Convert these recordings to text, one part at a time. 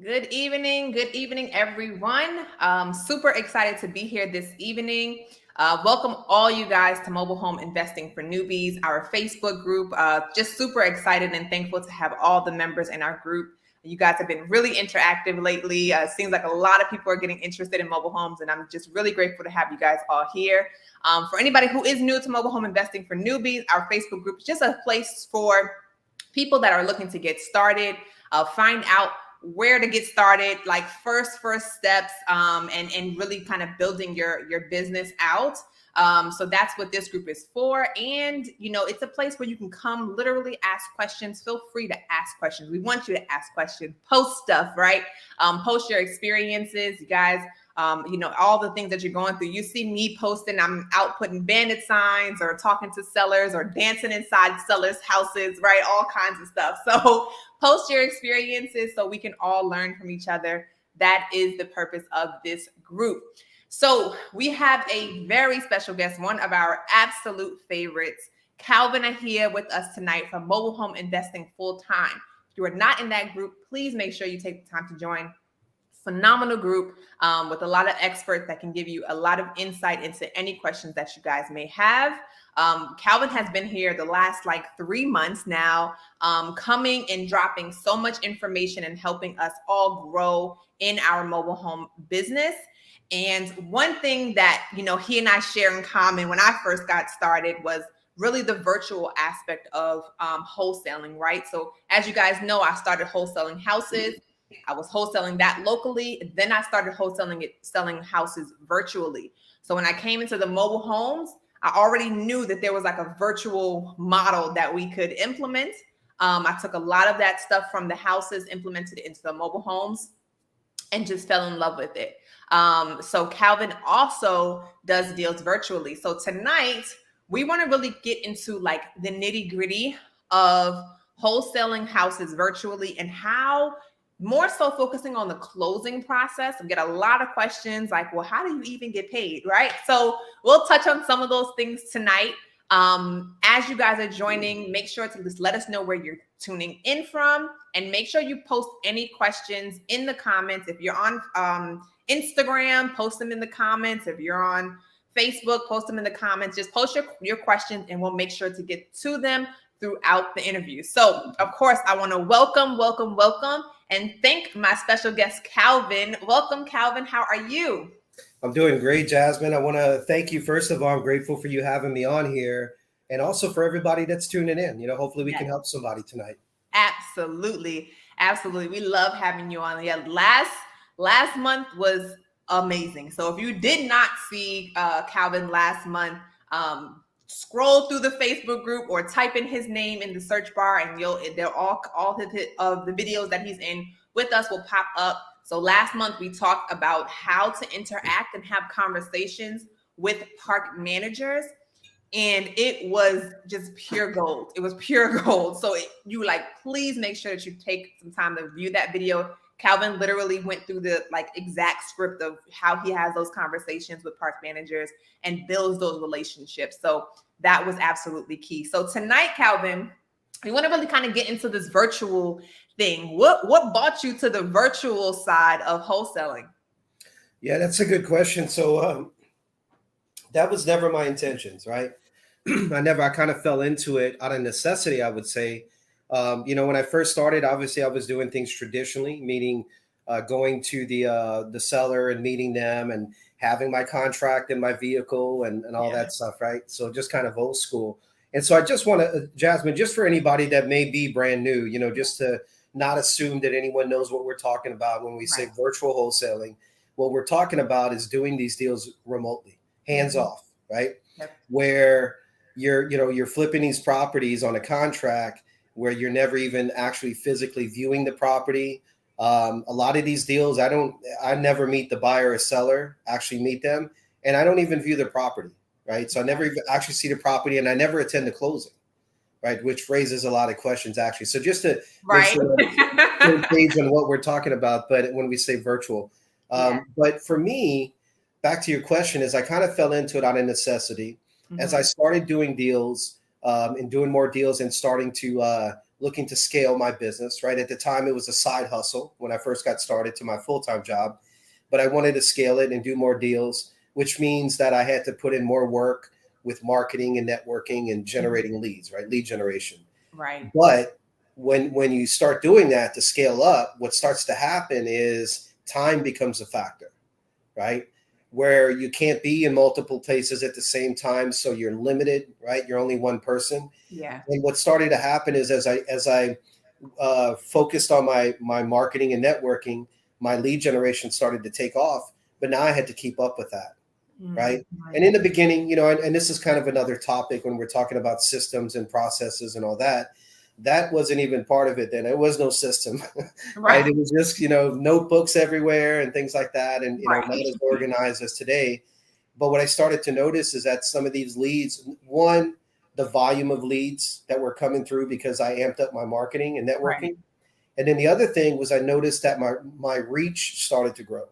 Good evening, everyone. Super excited to be here this evening. Welcome all you guys to Mobile Home Investing for Newbies, our Facebook group. Just super excited and thankful to have all the members in our group. You guys have been really interactive lately. Seems like a lot of people are getting interested in mobile homes, and I'm just really grateful to have you guys all here. For anybody who is new to Mobile Home Investing for Newbies, our Facebook group is just a place for people that are looking to get started, find out where to get started, like first steps, and really kind of building your business out. So that's what this group is for. And it's a place where you can come literally ask questions. Feel free to ask questions. We want you to ask questions, post stuff, right? Post your experiences, you guys. All the things that you're going through. You see me posting, I'm out putting bandit signs or talking to sellers or dancing inside sellers' houses, right? All kinds of stuff. So post your experiences so we can all learn from each other. That is the purpose of this group. So we have a very special guest, one of our absolute favorites, Calvin Ahia, with us tonight from Mobile Home Investing Full Time. If you are not in that group, please make sure you take the time to join. Phenomenal group with a lot of experts that can give you a lot of insight into any questions that you guys may have. Calvin has been here the last 3 months now, coming and dropping so much information and helping us all grow in our mobile home business. And one thing that, he and I share in common when I first got started was really the virtual aspect of wholesaling, right? So as you guys know, I started wholesaling houses. I was wholesaling that locally. Then I started selling houses virtually. So when I came into the mobile homes, I already knew that there was a virtual model that we could implement. I took a lot of that stuff from the houses, implemented it into the mobile homes, and just fell in love with it. So Calvin also does deals virtually. So tonight we want to really get into the nitty gritty of wholesaling houses virtually and how, more so focusing on the closing process. I get a lot of questions well, how do you even get paid, right? So we'll touch on some of those things tonight. As you guys are joining, make sure to just let us know where you're tuning in from, and make sure you post any questions in the comments. If you're on Instagram, post them in the comments. If you're on Facebook, post them in the comments. Just post your questions and we'll make sure to get to them throughout the interview. So of course, I want to welcome and thank my special guest, Calvin. Welcome, Calvin. How are you? I'm doing great, Jasmine. I want to thank you. First of all, I'm grateful for you having me on here, and also for everybody that's tuning in. Hopefully we can help somebody tonight. Absolutely. We love having you on. Yeah, last month was amazing. So if you did not see Calvin last month, scroll through the Facebook group or type in his name in the search bar, and they're all of the videos that he's in with us will pop up. So last month we talked about how to interact and have conversations with park managers, and it was just pure gold. It was pure gold. So please make sure that you take some time to view that video. Calvin literally went through the exact script of how he has those conversations with park managers and builds those relationships. So that was absolutely key. So tonight, Calvin, we want to really kind of get into this virtual thing. What brought you to the virtual side of wholesaling? Yeah, that's a good question. So that was never my intentions, right? I kind of fell into it out of necessity, I would say. When I first started, obviously I was doing things traditionally, meaning going to the seller and meeting them and having my contract in my vehicle and all that stuff, right? So just kind of old school. And so I just want to, Jasmine, just for anybody that may be brand new, just to not assume that anyone knows what we're talking about when we say virtual wholesaling. What we're talking about is doing these deals remotely, hands off, right? Yep. Where you're flipping these properties on a contract where you're never even actually physically viewing the property. A lot of these deals, I never meet the buyer or seller, actually meet them, and I don't even view the property, right? So I never even actually see the property, and I never attend the closing, right? Which raises a lot of questions, actually. So just to make sure we're page on what we're talking about, but when we say virtual. But for me, back to your question, is I kind of fell into it out of necessity. As I started doing deals and doing more deals and starting to looking to scale my business, right? At the time, it was a side hustle when I first got started to my full-time job, but I wanted to scale it and do more deals, which means that I had to put in more work with marketing and networking and generating leads, right? Lead generation. Right. But when you start doing that to scale up, what starts to happen is time becomes a factor, right? Where you can't be in multiple places at the same time, so you're limited, right? You're only one person. Yeah. And what started to happen is as I focused on my marketing and networking, my lead generation started to take off. But now I had to keep up with that, right? Mm-hmm. And in the beginning, and this is kind of another topic when we're talking about systems and processes and all that. That wasn't even part of it then. There was no system, right? Right. It was just, notebooks everywhere and things like that, and not Right. as organized as today. But what I started to notice is that some of these leads, one, the volume of leads that were coming through because I amped up my marketing and Right. networking. And then the other thing was I noticed that my reach started to grow.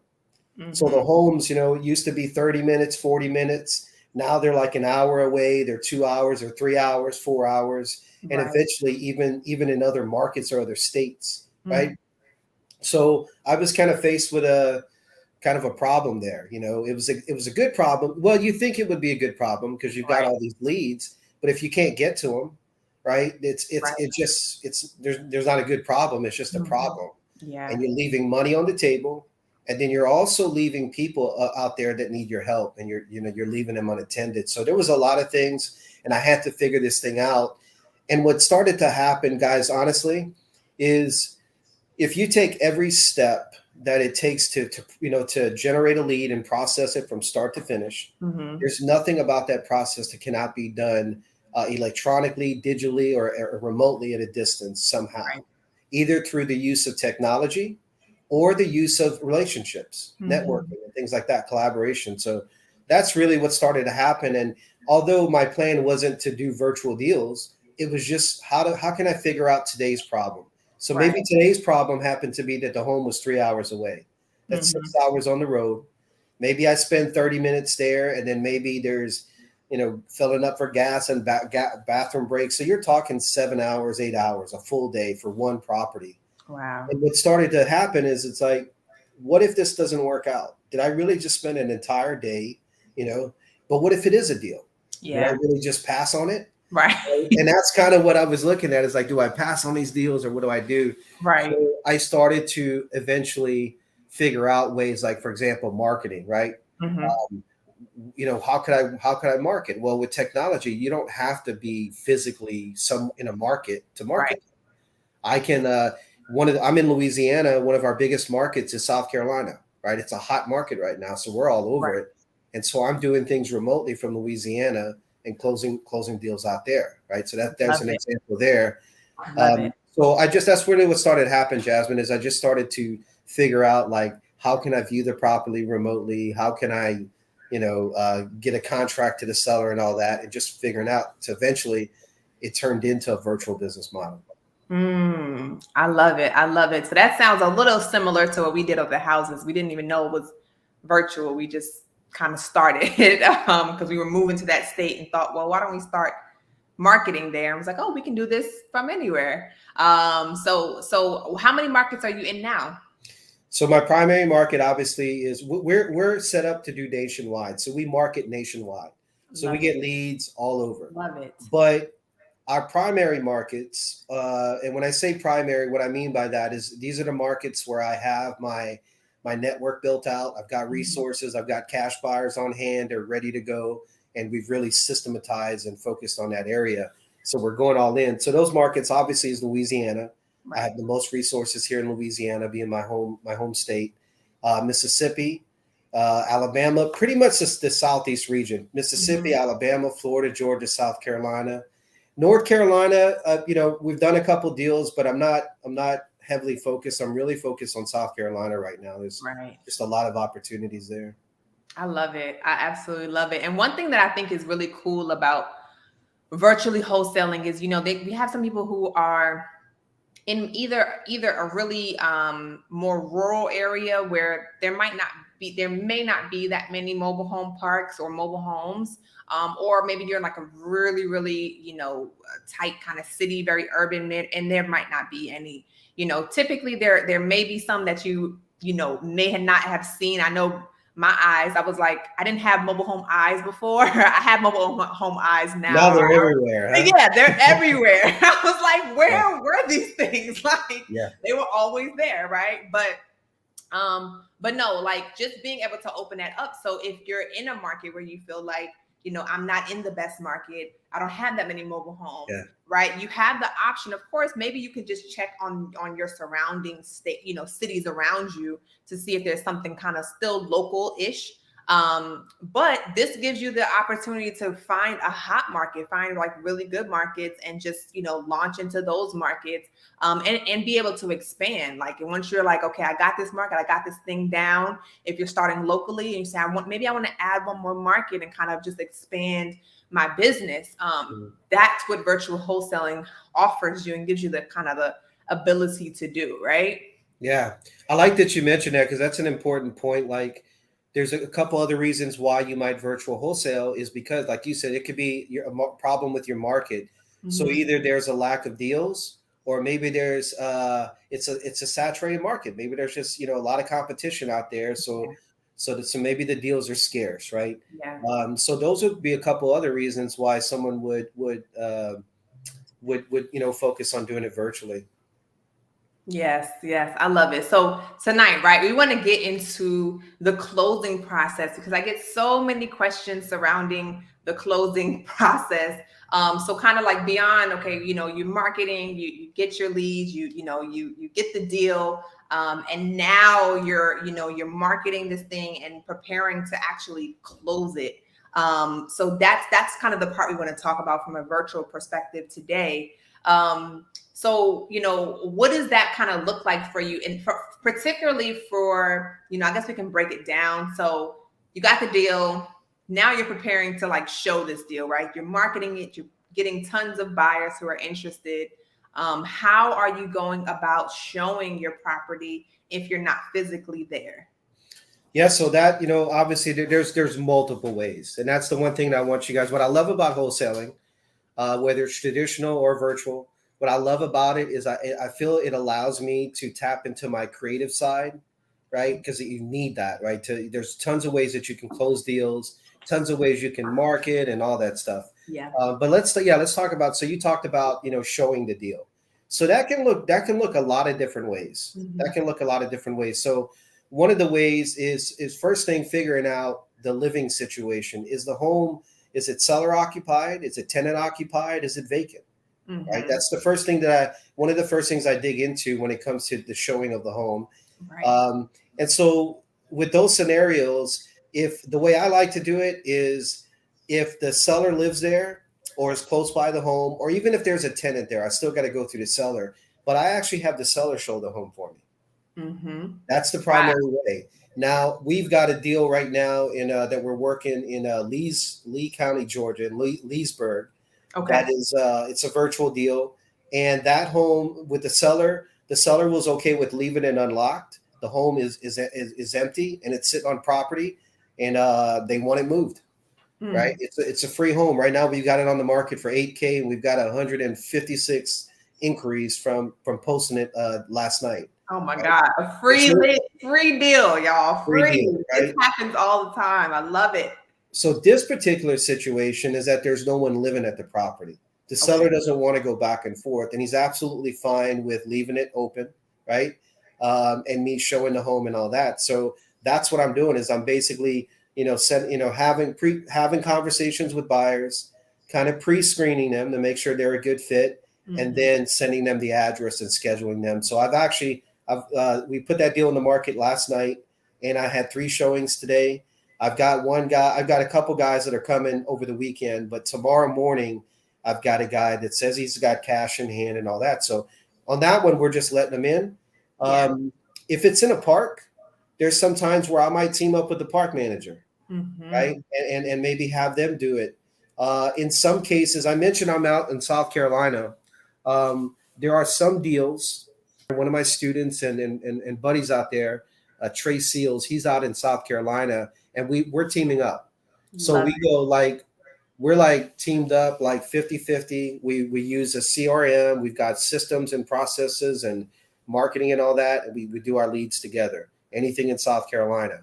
So the Mm-hmm. homes, used to be 30 minutes, 40 minutes. Now they're like an hour away. They're 2 hours or 3 hours, 4 hours, and Right. eventually even in other markets or other states, Mm-hmm. right? So I was kind of faced with a kind of a problem there. It was a good problem. Well, you think it would be a good problem because you've got Right. all these leads, but if you can't get to them, right? Right. It's there's not a good problem. It's just a Mm-hmm. problem, Yeah. and you're leaving money on the table, and then you're also leaving people out there that need your help, and you're leaving them unattended. So there was a lot of things, and I had to figure this thing out. And what started to happen, guys, honestly, is if you take every step that it takes to generate a lead and process it from start to finish, Mm-hmm. there's nothing about that process that cannot be done electronically, digitally, or remotely at a distance somehow, Right. either through the use of technology or the use of relationships, Mm-hmm. networking, and things like that, collaboration. So that's really what started to happen. And although my plan wasn't to do virtual deals, it was just how can I figure out today's problem? So maybe Right. today's problem happened to be that the home was 3 hours away. That's Mm-hmm. 6 hours on the road. Maybe I spend 30 minutes there, and then maybe there's, filling up for gas and bathroom breaks. So you're talking 7 hours, 8 hours, a full day for one property. Wow. And what started to happen is it's like, what if this doesn't work out? Did I really just spend an entire day, you know? But what if it is a deal? Did I Yeah. really just pass on it? Right. Right? And that's kind of what I was looking at is like, do I pass on these deals or what do I do? Right. So I started to eventually figure out ways like, for example, marketing, right? Mm-hmm. How could I market? Well, with technology, you don't have to be physically some in a market to Right. market. I can I'm in Louisiana. One of our biggest markets is South Carolina, right? It's a hot market right now, so we're all over Right. it. And so I'm doing things remotely from Louisiana and closing deals out there, right? So there's Love an it. example there. Love it. So that's really what started to happen, Jasmine, is I just started to figure out like how can I view the property remotely? How can I, get a contract to the seller and all that, and just figuring out. So eventually, it turned into a virtual business model. I love it. I love it. So that sounds a little similar to what we did of the houses. We didn't even know it was virtual. We just kind of started because we were moving to that state and thought, well, why don't we start marketing there? I was like, oh, we can do this from anywhere. So how many markets are you in now? So my primary market obviously is we're set up to do nationwide. So we market nationwide. So we Love it. get leads all over. Love it. But our primary markets, and when I say primary, what I mean by that is these are the markets where I have my network built out. I've got Mhm. resources. I've got cash buyers on hand. They're ready to go, and we've really systematized and focused on that area. So we're going all in. So those markets obviously is Louisiana. I Right. have the most resources here in Louisiana, being my home state. Mississippi, Alabama, pretty much just the southeast region. Mississippi, Mhm. Alabama, Florida, Georgia, South Carolina. North Carolina, we've done a couple deals, but I'm not heavily focused. I'm really focused on South Carolina right now. There's Right. just a lot of opportunities there. I love it. I absolutely love it. And one thing that I think is really cool about virtually wholesaling is, we have some people who are in either a really more rural area where there might not there may not be that many mobile home parks or mobile homes. Or maybe you're in like a really, really, tight kind of city, very urban, and there might not be any. Typically there may be some that may not have seen. I know my eyes. I was like, I didn't have mobile home eyes before. I have mobile home eyes now. Now they're everywhere, huh? Yeah, they're everywhere. I was like, where Yeah. were these things? Like, Yeah. they were always there, right? But no, like just being able to open that up. So if you're in a market where you feel like, I'm not in the best market, I don't have that many mobile homes, Yeah. right? You have the option, of course, maybe you could just check on your surrounding state, cities around you to see if there's something kind of still local-ish. But this gives you the opportunity to find a hot market, find like really good markets, and just launch into those markets, and be able to expand. Like, and once you're like, okay, I got this market, I got this thing down. If you're starting locally and you say, maybe I want to add one more market and kind of just expand my business. That's what virtual wholesaling offers you and gives you the kind of the ability to do, right? Yeah, I like that you mentioned that, because that's an important point. Like, there's a couple other reasons why you might virtual wholesale is because, like you said, it could be a problem with your market. So either there's a lack of deals, or maybe there's it's a saturated market. Maybe there's just a lot of competition out there. So maybe the deals are scarce, right? Yeah. So those would be a couple other reasons why someone would focus on doing it virtually. Yes, I love it. So tonight, right, we want to get into the closing process, because I get so many questions surrounding the closing process. So kind of like beyond, okay, you're marketing, you get your leads, you get the deal, and now you're marketing this thing and preparing to actually close it. So that's kind of the part we want to talk about from a virtual perspective today. So, what does that kind of look like for you? And particularly for, I guess we can break it down. So you got the deal. Now you're preparing to like show this deal, right? You're marketing it. You're getting tons of buyers who are interested. How are you going about showing your property if you're not physically there? Yeah, so that, obviously there's multiple ways. And that's the one thing that I want you guys, what I love about wholesaling, whether it's traditional or virtual, what I love about it is I feel it allows me to tap into my creative side, right? Because you need that, right? There's tons of ways that you can close deals, tons of ways you can market and all that stuff. Yeah. But let's talk about, so you talked about, showing the deal. So that can look a lot of different ways. That can look a lot of different ways. So one of the ways is first thing, figuring out the living situation. Is the home, is it seller occupied? Is it tenant occupied? Is it vacant? Right. That's the first thing one of the first things I dig into when it comes to the showing of the home. Right. And so with those scenarios, if the way I like to do it is if the seller lives there or is close by the home, or even if there's a tenant there, I still got to go through the seller, but I actually have the seller show the home for me. That's the primary way. Now we've got a deal right now that we're working in Lee County, Georgia, in Leesburg. Okay. That is, it's a virtual deal, and that home with the seller was okay with leaving it unlocked. The home is empty and it's sitting on property, and they want it moved. Right? It's a free home right now. We've got it on the market for $8K, and we've got 156 inquiries from posting it last night. Oh my God, a free deal, y'all. Free deal, right? It happens all the time. I love it. So this particular situation is that there's no one living at the property. The seller doesn't want to go back and forth, and he's absolutely fine with leaving it open, right? And me showing the home and all that. So that's what I'm doing, is I'm basically, having conversations with buyers, kind of pre-screening them to make sure they're a good fit, and then sending them the address and scheduling them. So we put that deal in the market last night, and I had 3 showings today. I've got a couple guys that are coming over the weekend, but tomorrow morning I've got a guy that says he's got cash in hand and all that. So on that one, we're just letting them in. If it's in a park, there's some times where I might team up with the park manager, right? And maybe have them do it. In some cases, I mentioned I'm out in South Carolina. There are some deals. One of my students and buddies out there, Trey Seals. He's out in South Carolina, and we're teaming up. So Love we go like we're like teamed up like 50-50. We use a CRM. We've got systems and processes and marketing and all that. And we do our leads together. Anything in South Carolina.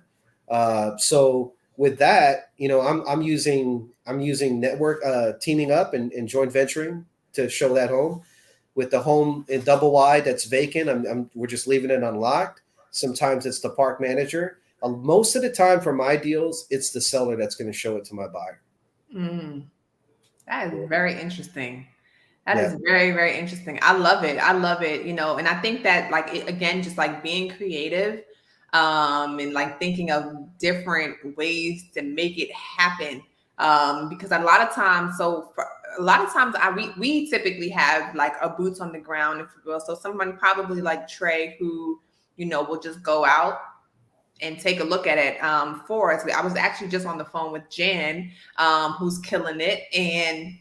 So with that, I'm using network teaming up and joint venturing to show that home. With the home in double wide that's vacant, we're just leaving it unlocked. Sometimes it's the park manager. Most of the time for my deals, it's the seller that's going to show it to my buyer. it. That is very interesting. That Yeah. is very, very interesting. I love it. I love it. And I think that again, just like being creative, and like thinking of different ways to make it happen. Because a lot of times, we typically have like a boots on the ground, if you will. So someone probably like Trey who, will just go out and take a look at it for us. I was actually just on the phone with Jan, who's killing it, and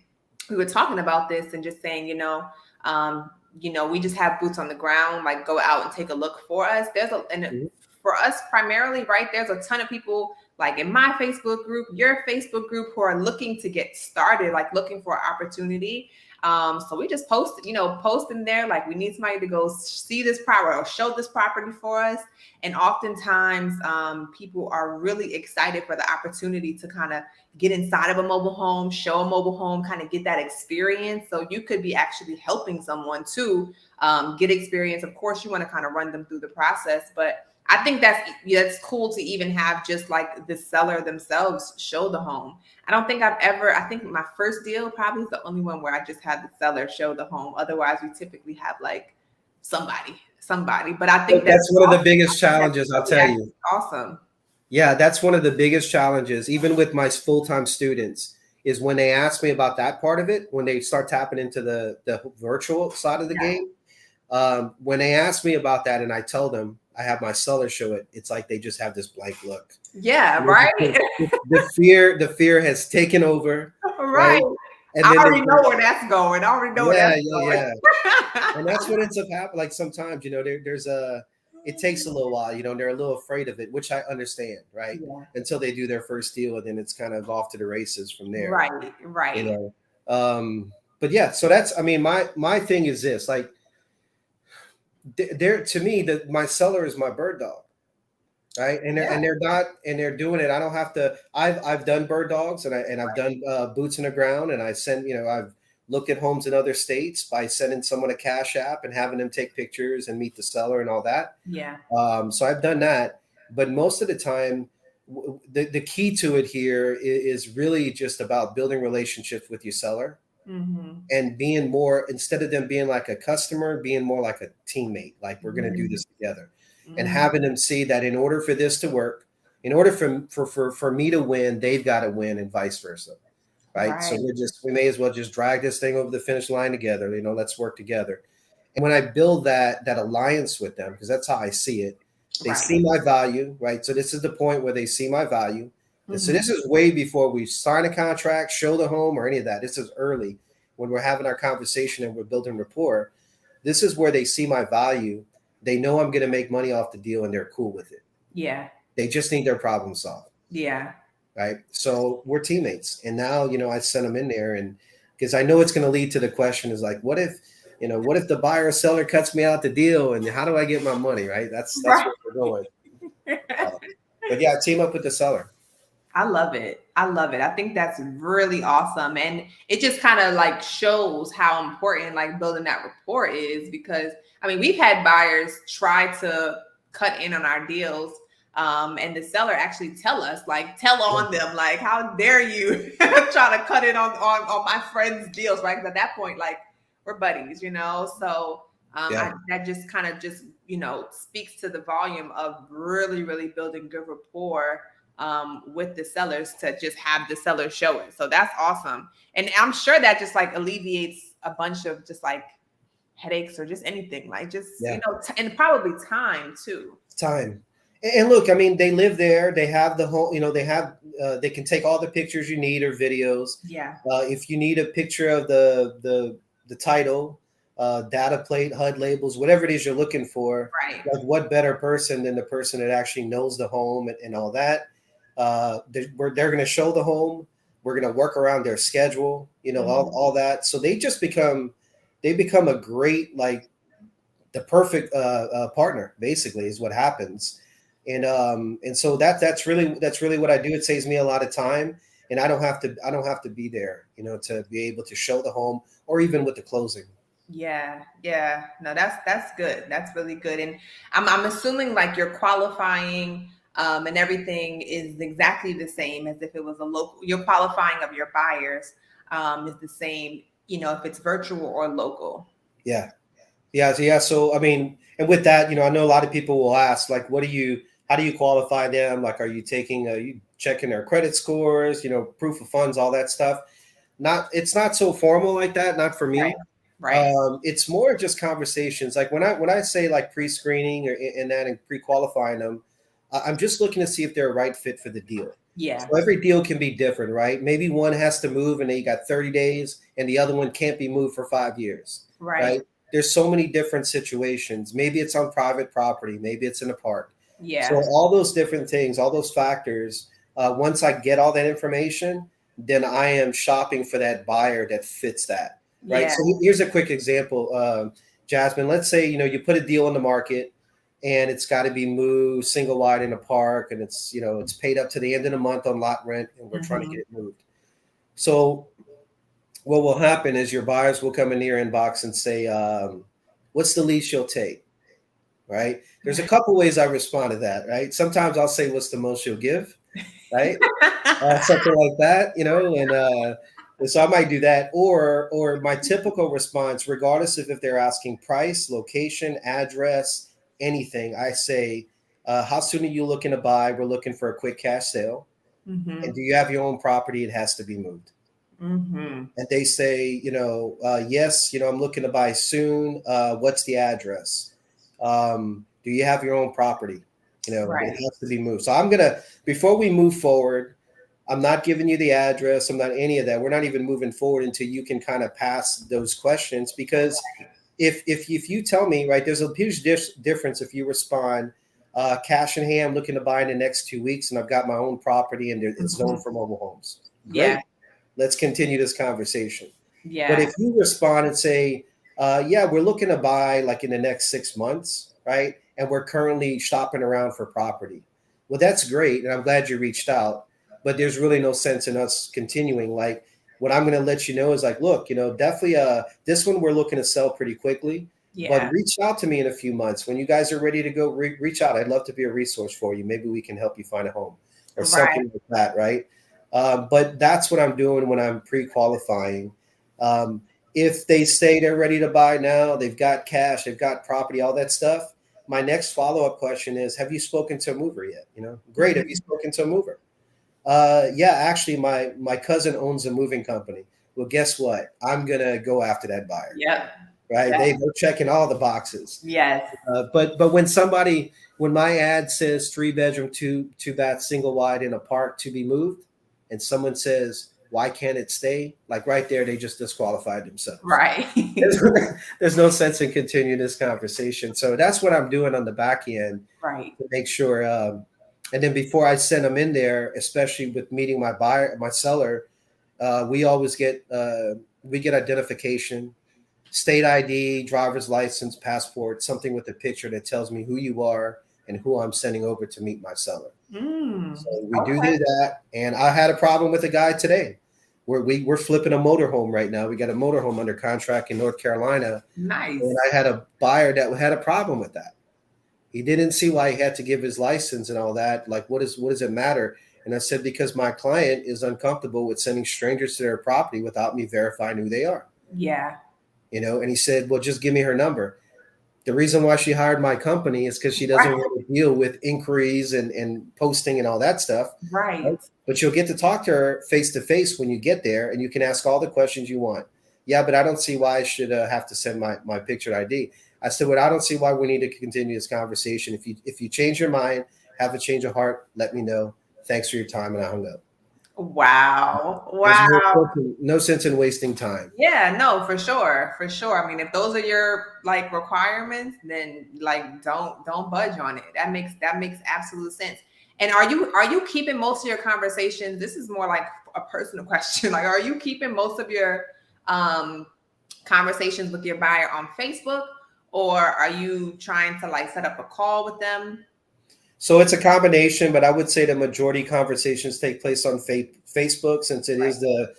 we were talking about this and just saying, we just have boots on the ground, like go out and take a look for us. For us primarily, right? There's a ton of people like in my Facebook group, your Facebook group, who are looking to get started, like looking for opportunity. So we just post in there, like we need somebody to go see this property or show this property for us. And oftentimes people are really excited for the opportunity to kind of get inside of a mobile home, show a mobile home, kind of get that experience. So you could be actually helping someone to get experience. Of course, you want to kind of run them through the process, but I think that's cool to even have just like the seller themselves show the home. I think my first deal probably is the only one where I just had the seller show the home. Otherwise, we typically have like somebody. But I think that's one of the biggest challenges, I'll tell you. Awesome. Yeah, that's one of the biggest challenges, even with my full-time students, is when they ask me about that part of it, when they start tapping into the virtual side of the game. When they ask me about that and I tell them I have my seller show it, it's like they just have this blank look. Yeah, right. The fear has taken over. Right. And I already know where that's going. Yeah. And that's what ends up happening. Like sometimes, it takes a little while, they're a little afraid of it, which I understand, right? Yeah. Until they do their first deal, and then it's kind of off to the races from there. Right. But yeah, so that's, my thing is this, like, to me, my seller is my bird dog, right? And they're doing it. I don't have to. I've done bird dogs, and I've done boots in the ground, and I send, I've looked at homes in other states by sending someone a Cash App and having them take pictures and meet the seller and all that. Yeah. So I've done that, but most of the time, the key to it here is really just about building relationships with your seller. Mm-hmm. And being more, instead of them being like a customer, being more like a teammate, like we're going to do this together. And having them see that in order for this to work, in order for me to win, they've got to win, and vice versa. Right. So we may as well just drag this thing over the finish line together. Let's work together. And when I build that alliance with them, because that's how I see it, they see my value, right? So this is the point where they see my value. And so this is way before we sign a contract, show the home, or any of that. This is early when we're having our conversation and we're building rapport. This is where they see my value. They know I'm going to make money off the deal, and they're cool with it. Yeah. They just need their problem solved. Yeah. Right. So we're teammates. And now, I send them in there, and because I know it's going to lead to the question is like, what if the buyer or seller cuts me out the deal, and how do I get my money? Right. That's where we're going. But yeah, team up with the seller. I love it. I think that's really awesome. And it just kind of like shows how important like building that rapport is, because we've had buyers try to cut in on our deals. And the seller actually tell on them, like, how dare you try to cut in on my friend's deals, right? Because at that point, like, we're buddies, So that just kind of speaks to the volume of really, really building good rapport with the sellers, to just have the seller show it. So that's awesome. And I'm sure that just like alleviates a bunch of just like headaches or just anything, like and probably time too. Time. And look, they live there. They have the home, they can take all the pictures you need or videos. Yeah. If you need a picture of the title, data plate, HUD labels, whatever it is you're looking for. Right. Like, what better person than the person that actually knows the home and all that? They're going to show the home. We're going to work around their schedule, all that. So they become a great, like, the perfect partner, basically, is what happens. And so that's really what I do. It saves me a lot of time, and I don't have to be there, to be able to show the home or even with the closing. Yeah, yeah. No, that's good. That's really good. And I'm assuming like your qualifying and everything is exactly the same as if it was a local. Your qualifying of your buyers is the same, if it's virtual or local. Yeah. Yeah, so I mean, and with that, I know a lot of people will ask, like, how do you qualify them? Like, are you checking their credit scores, proof of funds, all that stuff? It's not so formal like that, not for Right. me. Right. It's more just conversations. Like when I say like pre-screening and pre-qualifying them, I'm just looking to see if they're a right fit for the deal. Yeah. So every deal can be different, right? Maybe one has to move and then you got 30 days, and the other one can't be moved for 5 years, Right. right? There's so many different situations. Maybe it's on private property, maybe it's in a park. So Yeah. all those different things, all those factors. Once I get all that information, then I am shopping for that buyer that fits that, right? Yeah. So here's a quick example, Jasmine. Let's say you put a deal in the market, and it's got to be moved single wide in a park, and it's paid up to the end of the month on lot rent, and we're trying to Hmm. get it moved. So what will happen is your buyers will come in your inbox and say, "What's the least you'll take?" Right? There's a couple ways I respond to that. Right? Sometimes I'll say, "What's the most you'll give?" Right? Something like that, and so I might do that, or my typical response, regardless of if they're asking price, location, address, anything, I say, "How soon are you looking to buy? We're looking for a quick cash sale, and Hmm. do you have your own property? It has to be moved." Hmm. And they say, "Yes, I'm looking to buy soon. What's the address? Do you have your own property? It Right. has to be moved." So before we move forward, I'm not giving you the address. I'm not any of that. We're not even moving forward until you can kind of pass those questions. Because if you tell me, right, there's a huge difference if you respond, cash in hand, looking to buy in the next 2 weeks, and I've got my own property and it's zoned Hmm. for mobile homes. Yeah. Great. Let's continue this conversation. But Yeah. if you respond and say, "Yeah, we're looking to buy like in the next 6 months, right? And we're currently shopping around for property." Well, that's great. And I'm glad you reached out. But there's really no sense in us continuing. Like, what I'm going to let you know is like, look, definitely this one we're looking to sell pretty quickly. But Yeah. reach out to me in a few months. When you guys are ready to go, reach out. I'd love to be a resource for you. Maybe we can help you find a home or Right. something like that, right? But that's what I'm doing when I'm pre-qualifying. Um, if they say they're ready to buy now, they've got cash, they've got property, all that stuff. My next follow-up question is, have you spoken to a mover yet? Great. Have you Hmm. spoken to a mover? Yeah, actually, my cousin owns a moving company. Well, guess what? I'm gonna go after that buyer. Yep. Right? Yep. They're checking all the boxes. Yes. But when my ad says 3 bedroom, two bath, single wide in a park to be moved, and someone says, "Why can't it stay?" Like, right there, they just disqualified themselves. Right. There's no sense in continuing this conversation. So that's what I'm doing on the back end Right. to make sure. And then before I send them in there, especially with meeting my seller, we always get identification, state ID, driver's license, passport, something with a picture that tells me who you are and who I'm sending over to meet my seller. Mm. So we do Okay. that. And I had a problem with a guy today. We're flipping a motorhome right now. We got a motorhome under contract in North Carolina, and Nice. I had a buyer that had a problem with that. He didn't see why he had to give his license and all that. Like, what does it matter? And I said, because my client is uncomfortable with sending strangers to their property without me verifying who they are. Yeah. And he said, well, just give me her number. The reason why she hired my company is because she doesn't Right. want to deal with inquiries and posting and all that stuff. Right? Right. But you'll get to talk to her face to face when you get there, and you can ask all the questions you want. Yeah, but I don't see why I should have to send my pictured ID. I said, well, I don't see why we need to continue this conversation. If you change your mind, have a change of heart, let me know. Thanks for your time, and I hung up. Wow. There's Wow. no sense in wasting time. Yeah, no, for sure. For sure. I mean, if those are your like requirements, then like don't budge on it. That makes absolute sense. And are you keeping most of your conversations? This is more like a personal question. Like, are you keeping most of your um conversations with your buyer on Facebook, or are you trying to like set up a call with them? So it's a combination, but I would say the majority conversations take place on Facebook, since it Right. is the,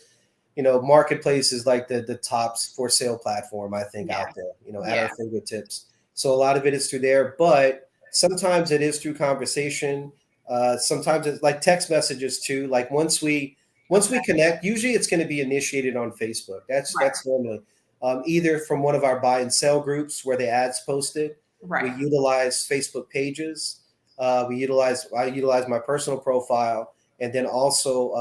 marketplace is like the tops for sale platform, I think, Yeah. out there, at Yeah. our fingertips. So a lot of it is through there, but sometimes it is through conversation. Sometimes it's like text messages too. Like once we Okay. connect, usually it's going to be initiated on Facebook. That's Right. that's normally either from one of our buy and sell groups where the ads posted. We Right. utilize Facebook pages. I utilize my personal profile, and then also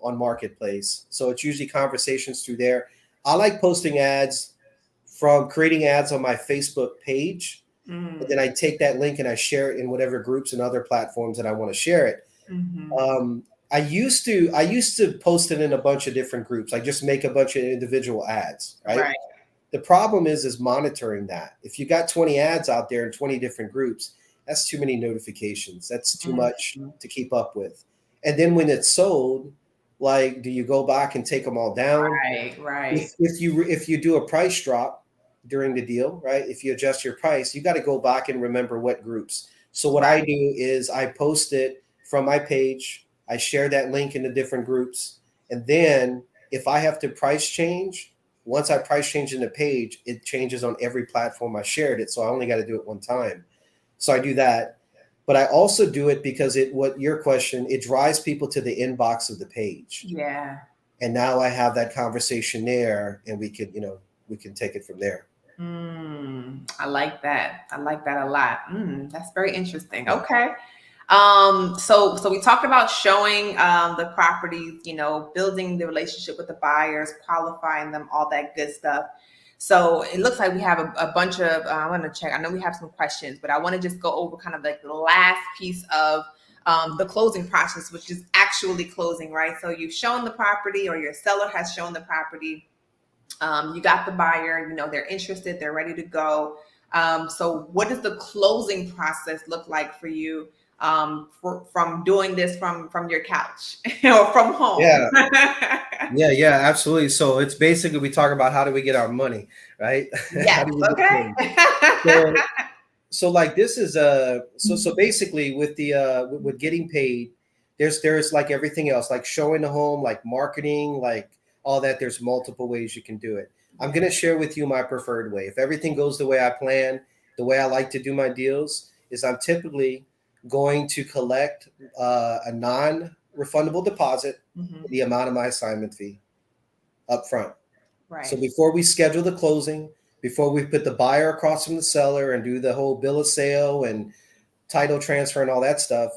on Marketplace. So it's usually conversations through there. I like posting ads from creating ads on my Facebook page, and then Mm. I take that link and I share it in whatever groups and other platforms that I want to share it. Hmm. Um, I used to post it in a bunch of different groups. I just make a bunch of individual ads, right? Right. The problem is monitoring that. If you got 20 ads out there in 20 different groups, that's too many notifications. That's too much Mhm. to keep up with. And then when it's sold, like, do you go back and take them all down? Right. Right. If you do a price drop during the deal, right? If you adjust your price, you got to go back and remember what groups. So what I Right. do is I post it from my page. I share that link into different groups, and then if I have to price change, once I price change in the page, it changes on every platform I shared it. So I only got to do it one time. So I do that. But I also do it because what your question, it drives people to the inbox of the page. Yeah. And now I have that conversation there, and we can take it from there. I like that. I like that a lot. That's very interesting. Yeah. Okay. So we talked about showing the properties, building the relationship with the buyers, qualifying them, all that good stuff. So it looks like we have a bunch of. I want to check. I know we have some questions, but I want to just go over kind of like the last piece of the closing process, which is actually closing, right? So you've shown the property, or your seller has shown the property. You got the buyer, they're interested, they're ready to go. So what does the closing process look like for you, from doing this from your couch or from home? Yeah. Yeah, yeah, absolutely. So it's basically we talk about how do we get our money, right? How Yes. do we get Okay. paid? So so like this is so basically with the with getting paid, there's like everything else, like showing the home, like marketing, like all that. There's multiple ways you can do it. I'm Yeah. gonna share with you my preferred way. If everything goes the way I plan, the way I like to do my deals is I'm typically going to collect a non-refundable deposit for Hmm. the amount of my assignment fee up front. So Right. before we schedule the closing, before we put the buyer across from the seller and do the whole bill of sale and title transfer and all that stuff,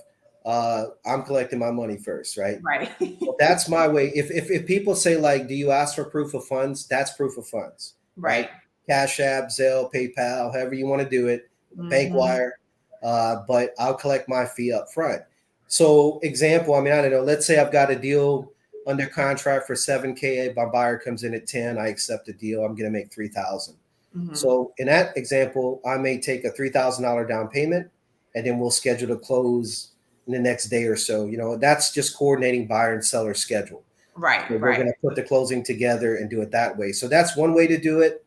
I'm collecting my money first, right? Right. So that's my way. If people say like, do you ask for proof of funds? That's proof of funds, Right. right? Cash App, Zelle, PayPal, however you want to do it, bank Hmm. wire. But I'll collect my fee up front. So example, I mean, I don't know. Let's say I've got a deal under contract for 7K. My buyer comes in at 10. I accept the deal. I'm going to make 3,000. Hmm. So in that example, I may take a $3,000 down payment, and then we'll schedule to close in the next day or so. That's just coordinating buyer and seller schedule. Right. So we're Right. going to put the closing together and do it that way. So that's one way to do it.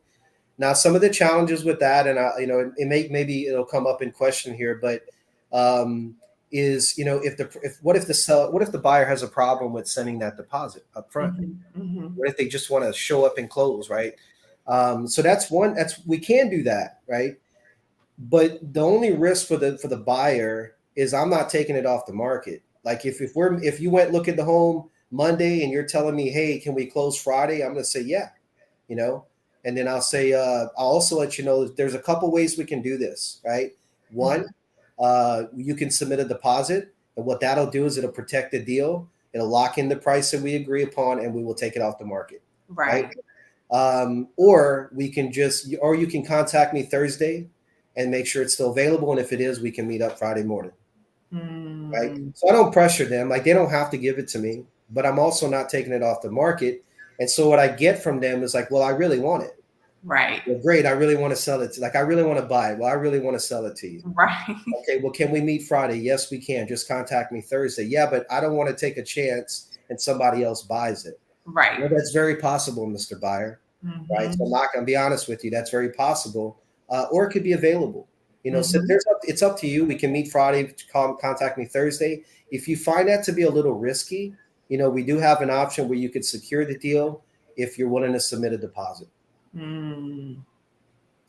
Now, some of the challenges with that, and maybe it'll come up in question here, but is what if the buyer has a problem with sending that deposit up front? Hmm. Hmm. What if they just want to show up and close, right? So that's one. We can do that, right? But the only risk for the buyer is I'm not taking it off the market. Like if you went look at the home Monday and you're telling me, hey, can we close Friday? I'm gonna say yeah, you know, and then I'll say I'll also let you know that there's a couple ways we can do this, right? One, you can submit a deposit, and what that'll do is it'll protect the deal. It'll lock in the price that we agree upon, and we will take it off the market, right? Right. Or you can contact me Thursday and make sure it's still available. And if it is, we can meet up Friday morning, right? Mm. So I don't pressure them. Like they don't have to give it to me. but I'm also not taking it off the market. And so what I get from them is like, well, I really want it. Right. Well, great. I really want to sell it. Like, I really want to buy it. Well, I really want to sell it to you. Right. Okay. Well, can we meet Friday? Yes, we can. Just contact me Thursday. Yeah, but I don't want to take a chance and somebody else buys it. Right. Well, that's very possible, Mr. Buyer. Right. So I'm not going to be honest with you. That's very possible. Or it could be available. So it's up to you. We can meet Friday. Contact me Thursday. If you find that to be a little risky, we do have an option where you could secure the deal if you're willing to submit a deposit. And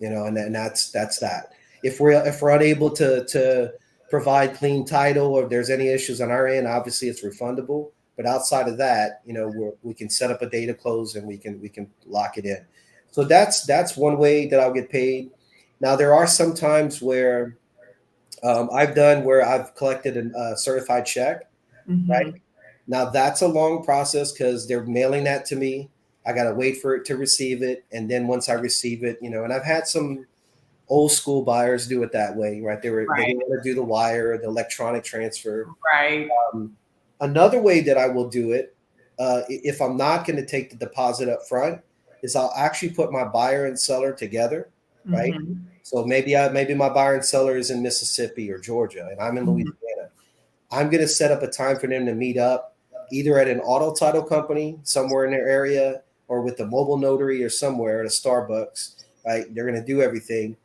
that's that. If we're unable to provide clean title, or if there's any issues on our end, obviously it's refundable. But outside of that, we can set up a date of close and we can lock it in. So that's one way that I'll get paid. Now there are some times where I've collected a certified check. Right now, that's a long process because they're mailing that to me. I got to wait for it to receive it, and then once I receive it, and I've had some old school buyers do it that way, right? They didn't want to do the wire, the electronic transfer. Right. Another way that I will do it, if I'm not going to take the deposit up front, is I'll actually put my buyer and seller together, right? So maybe my buyer and seller is in Mississippi or Georgia, and I'm in Louisiana. I'm going to set up a time for them to meet up, either at an auto title company somewhere in their area, or with the mobile notary or somewhere at a Starbucks, right? They're going to do everything,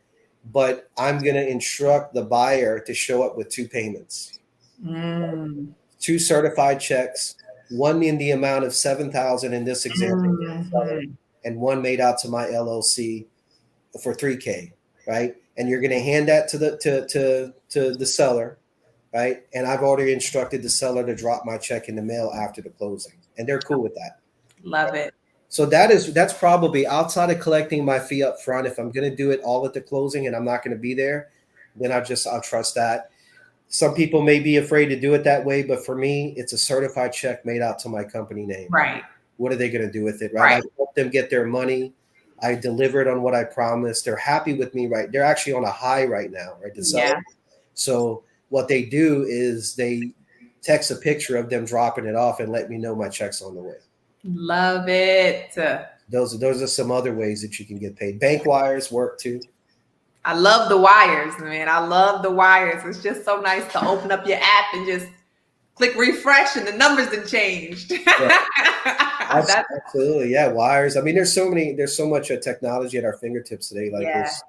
but I'm going to instruct the buyer to show up with 2 payments, 2 certified checks, one in the amount of $7,000 in this example, and one made out to my LLC for $3,000, right? And you're going to hand that to the seller, right? And I've already instructed the seller to drop my check in the mail after the closing, and they're cool with that. Love it. So that's probably, outside of collecting my fee up front, if I'm going to do it all at the closing and I'm not going to be there, then I'll trust that. Some people may be afraid to do it that way, but for me, it's a certified check made out to my company name. Right. What are they going to do with it, right? I help them get their money. I delivered on what I promised. They're happy with me, right? They're actually on a high right now, right? The seller. So what they do is they text a picture of them dropping it off and let me know my check's on the way. Love it. Those are some other ways that you can get paid. Bank wires work too. I love the wires, man. I love the wires. It's just so nice to open up your app and just click refresh and the numbers have changed. Yeah. Absolutely. Yeah. Wires. I mean, there's so much technology at our fingertips today. Like there's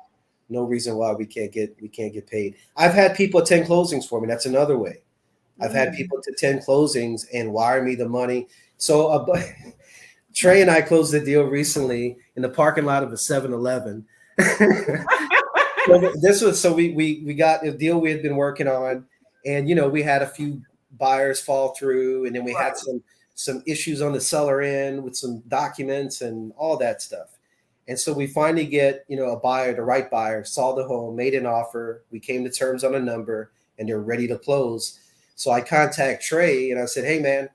no reason why we can't get paid. I've had people attend closings for me. That's another way. I've had people to attend closings and wire me the money. So Trey and I closed the deal recently in the parking lot of a 7-Eleven. We got a deal we had been working on, and we had a few buyers fall through, and then we had some issues on the seller end with some documents and all that stuff. And so we finally get a buyer, the right buyer, saw the home, made an offer. We came to terms on a number, and they're ready to close. So I contact Trey and I said, "Hey man,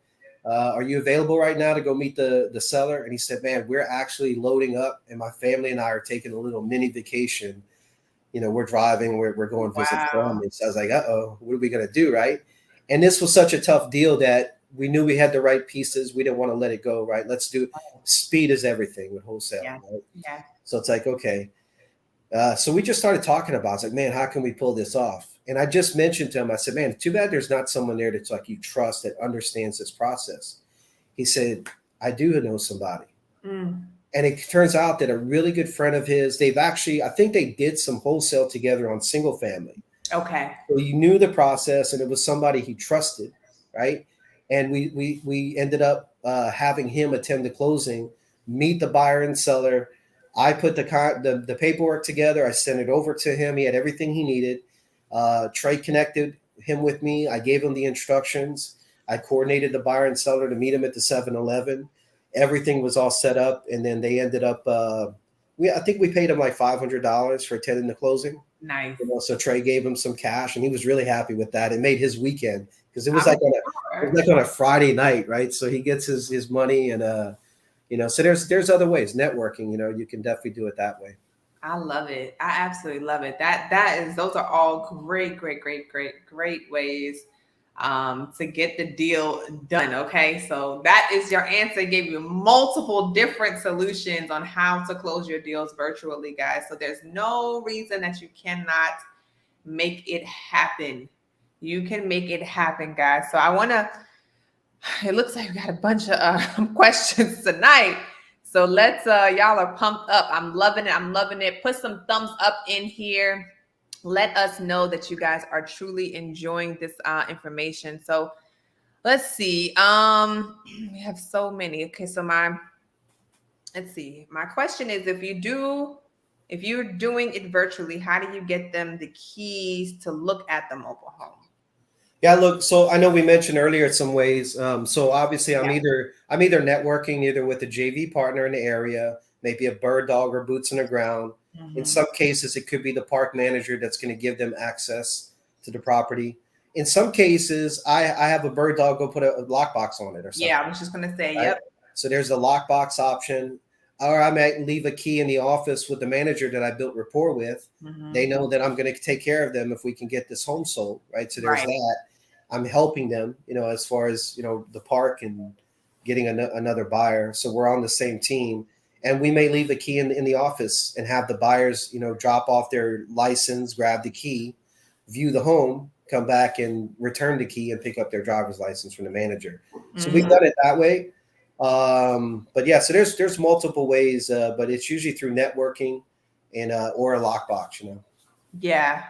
are you available right now to go meet the seller?" And he said, "Man, we're actually loading up, and my family and I are taking a little mini vacation. We're driving, we're going to visit family." So I was like, "Uh-oh, what are we gonna do?" Right? And this was such a tough deal that we knew we had the right pieces. We didn't want to let it go. Right? Let's do. Speed is everything with wholesale. Yeah. Right? Yeah. So it's like, okay. So we just started talking about it. It's like, man, how can we pull this off? And I just mentioned to him, I said, "Man, too bad there's not someone there that's like you trust, that understands this process." He said, "I do know somebody." And it turns out that a really good friend of his, I think they did some wholesale together on single family. Okay. So he knew the process, and it was somebody he trusted, right? And we ended up having him attend the closing, meet the buyer and seller. I put the paperwork together. I sent it over to him. He had everything he needed. Trey connected him with me. I gave him the instructions. I coordinated the buyer and seller to meet him at the 7-Eleven. Everything was all set up, and then they ended up. I think we paid him like $500 for attending the closing. Nice. So Trey gave him some cash, and he was really happy with that. It made his weekend because it was like on a Friday night, right? So he gets his money, and so there's other ways. Networking, you can definitely do it that way. I love it. I absolutely love it. Those are all great ways to get the deal done. Okay, so that is your answer. It gave you multiple different solutions on how to close your deals virtually, guys. So there's no reason that you cannot make it happen. You can make it happen, guys. So I want to, it looks like we got a bunch of questions tonight. So let's, y'all are pumped up. I'm loving it. I'm loving it. Put some thumbs up in here. Let us know that you guys are truly enjoying this information. So let's see. We have so many. Okay, so let's see. My question is, if you're doing it virtually, how do you get them the keys to look at the mobile home? Yeah, look, so I know we mentioned earlier some ways. So obviously I'm Yeah. either networking either with a JV partner in the area, maybe a bird dog or boots on the ground. In Mhm. some cases, it could be the park manager that's going to give them access to the property. In some cases, I have a bird dog go put a lockbox on it or Yeah, something, I was just gonna say, right? yep. So there's the lockbox option. Or I might leave a key in the office with the manager that I built rapport with. They Mhm. know that I'm going to take care of them if we can get this home sold, right? So there's Right. that. I'm helping them, as far as the park and getting another buyer. So we're on the same team, and we may leave the key in the office and have the buyers, drop off their license, grab the key, view the home, come back and return the key and pick up their driver's license from the manager. So we've Mhm. done it that way. But yeah, so there's multiple ways, but it's usually through networking and or a lockbox. Yeah.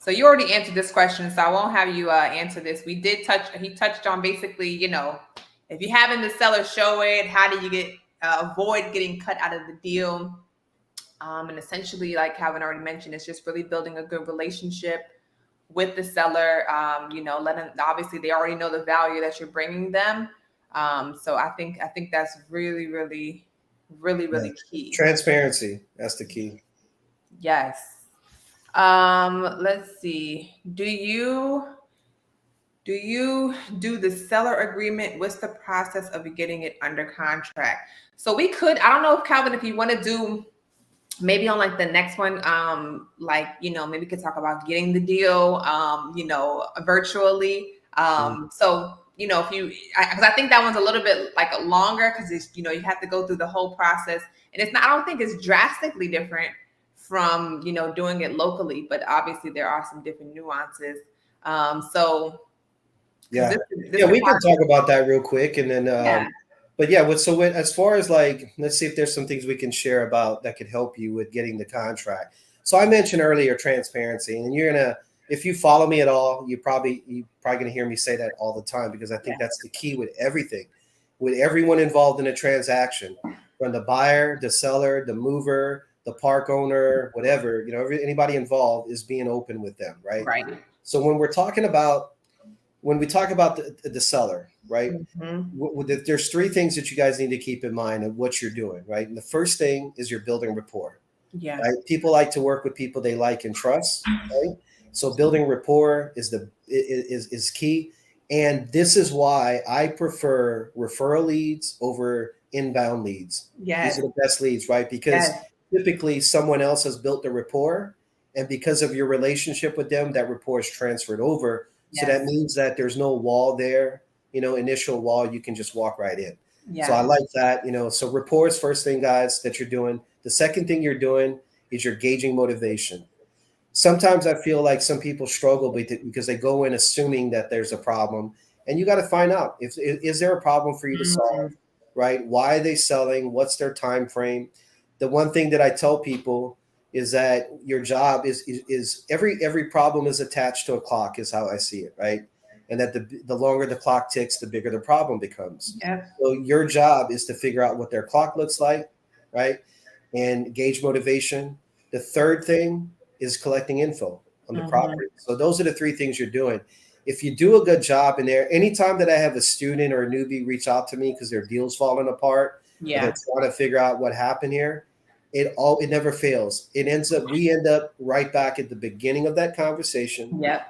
So you already answered this question, so I won't have you answer this. He touched on basically, if you're having the seller show it, how do you avoid getting cut out of the deal? And essentially, like Calvin already mentioned, it's just really building a good relationship with the seller. Letting, obviously they already know the value that you're bringing them. So I think that's really, really, really, Yeah. really key. Transparency, that's the key. Yes. Let's see. Do you do the seller agreement? What's the process of getting it under contract? So I don't know if Calvin, if you want to do maybe on like the next one, maybe we could talk about getting the deal, virtually. Mm. So, if because I think that one's a little bit like a longer, because you have to go through the whole process, and I don't think it's drastically different from, doing it locally, but obviously there are some different nuances. So, because Yeah, this yeah, could we can talk about that real quick, and then, yeah. but yeah, as far as like, let's see if there's some things we can share about that could help you with getting the contract. So I mentioned earlier transparency, and if you follow me at all, you probably gonna hear me say that all the time because I think that's the key with everything, with everyone involved in a transaction, from the buyer, the seller, the mover, the park owner, whatever, anybody involved is being open with them, right? Right. So when we talk about the seller, right? Mhm. There's three things that you guys need to keep in mind of what you're doing, right? And the first thing is you're building rapport, Yeah. right? People like to work with people they like and trust, right? So building rapport is key, and this is why I prefer referral leads over inbound leads. These Yes. are the best leads, right? Because Yes. typically someone else has built the rapport, and because of your relationship with them, that rapport is transferred over. So that Yes. means that there's no wall there, initial wall. You can just walk right in. So I Yes. like that, So rapport is first thing, guys, that you're doing. The second thing you're doing is you're gauging motivation. Sometimes I feel like some people struggle because they go in assuming that there's a problem, and you got to find out if is there a problem for you to solve, Mhm. right? Why are they selling? What's their time frame? The one thing that I tell people is that your job is every problem is attached to a clock, is how I see it, right? And that the longer the clock ticks, the bigger the problem becomes. Yes. So your job is to figure out what their clock looks like, right? And gauge motivation. The third thing is collecting info on the Mhm. property. So those are the three things you're doing. If you do a good job in there, anytime that I have a student or a newbie reach out to me because their deal's falling apart or they're Yeah. trying to figure out what happened here, it never fails. We end up right back at the beginning of that conversation, Yep.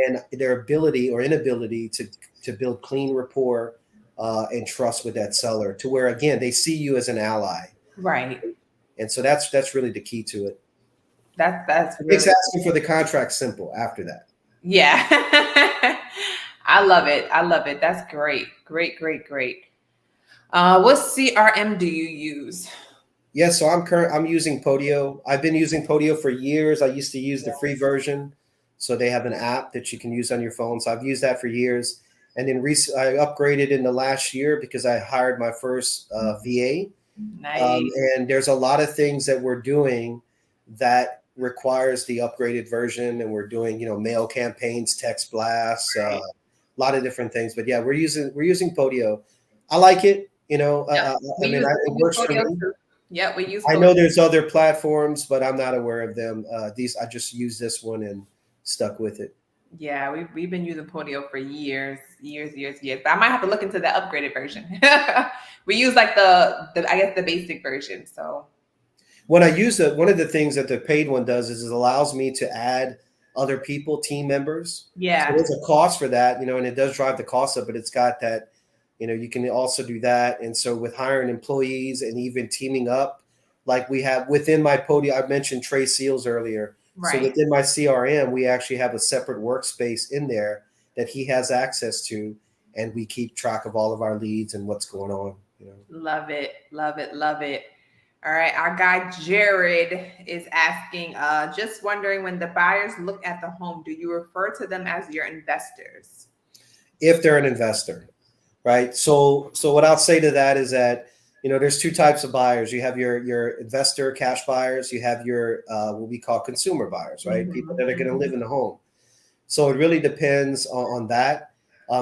and their ability or inability to build clean rapport and trust with that seller, to where again they see you as an ally. Right. And so that's really the key to it. That's It makes really asking for the contract simple after that. yeah. I love it. I love it. That's great. Great, great, great. What CRM do you use? Yeah, so I'm using Podio. I've been using Podio for years. I used to use the free version. So they have an app that you can use on your phone. So I've used that for years. And then I upgraded in the last year because I hired my first VA. Nice. And there's a lot of things that we're doing that requires the upgraded version. And we're doing, mail campaigns, text blasts, Right. a lot of different things. But yeah, we're using Podio. I like it. Yep. I mean, it We use works for Podio me. too. Yep, we use I Podio. know there's other platforms, but I'm not aware of them. These I just used this one and stuck with it. Yeah, we've been using Podio for years, years, years, years. But I might have to look into the upgraded version. We use like the I guess the basic version. So When I use it, one of the things that the paid one does is it allows me to add other people, team members. So yeah. there's a cost for that, and it does drive the cost up, but it's got that, you can also do that. And so with hiring employees and even teaming up, like we have within my Podio, I mentioned Trey Seals earlier. So Right. within my CRM, we actually have a separate workspace in there that he has access to, and we keep track of all of our leads and what's going on. Love it. Love it. Love it. All right. Our guy Jared is asking, just wondering, when the buyers look at the home, do you refer to them as your investors? If they're an investor, right? So what I'll say to that is that there's two types of buyers. You have your investor cash buyers. You have your what we call consumer buyers, right? People Mhm, that are going to mhm. live in the home. So it really depends on that.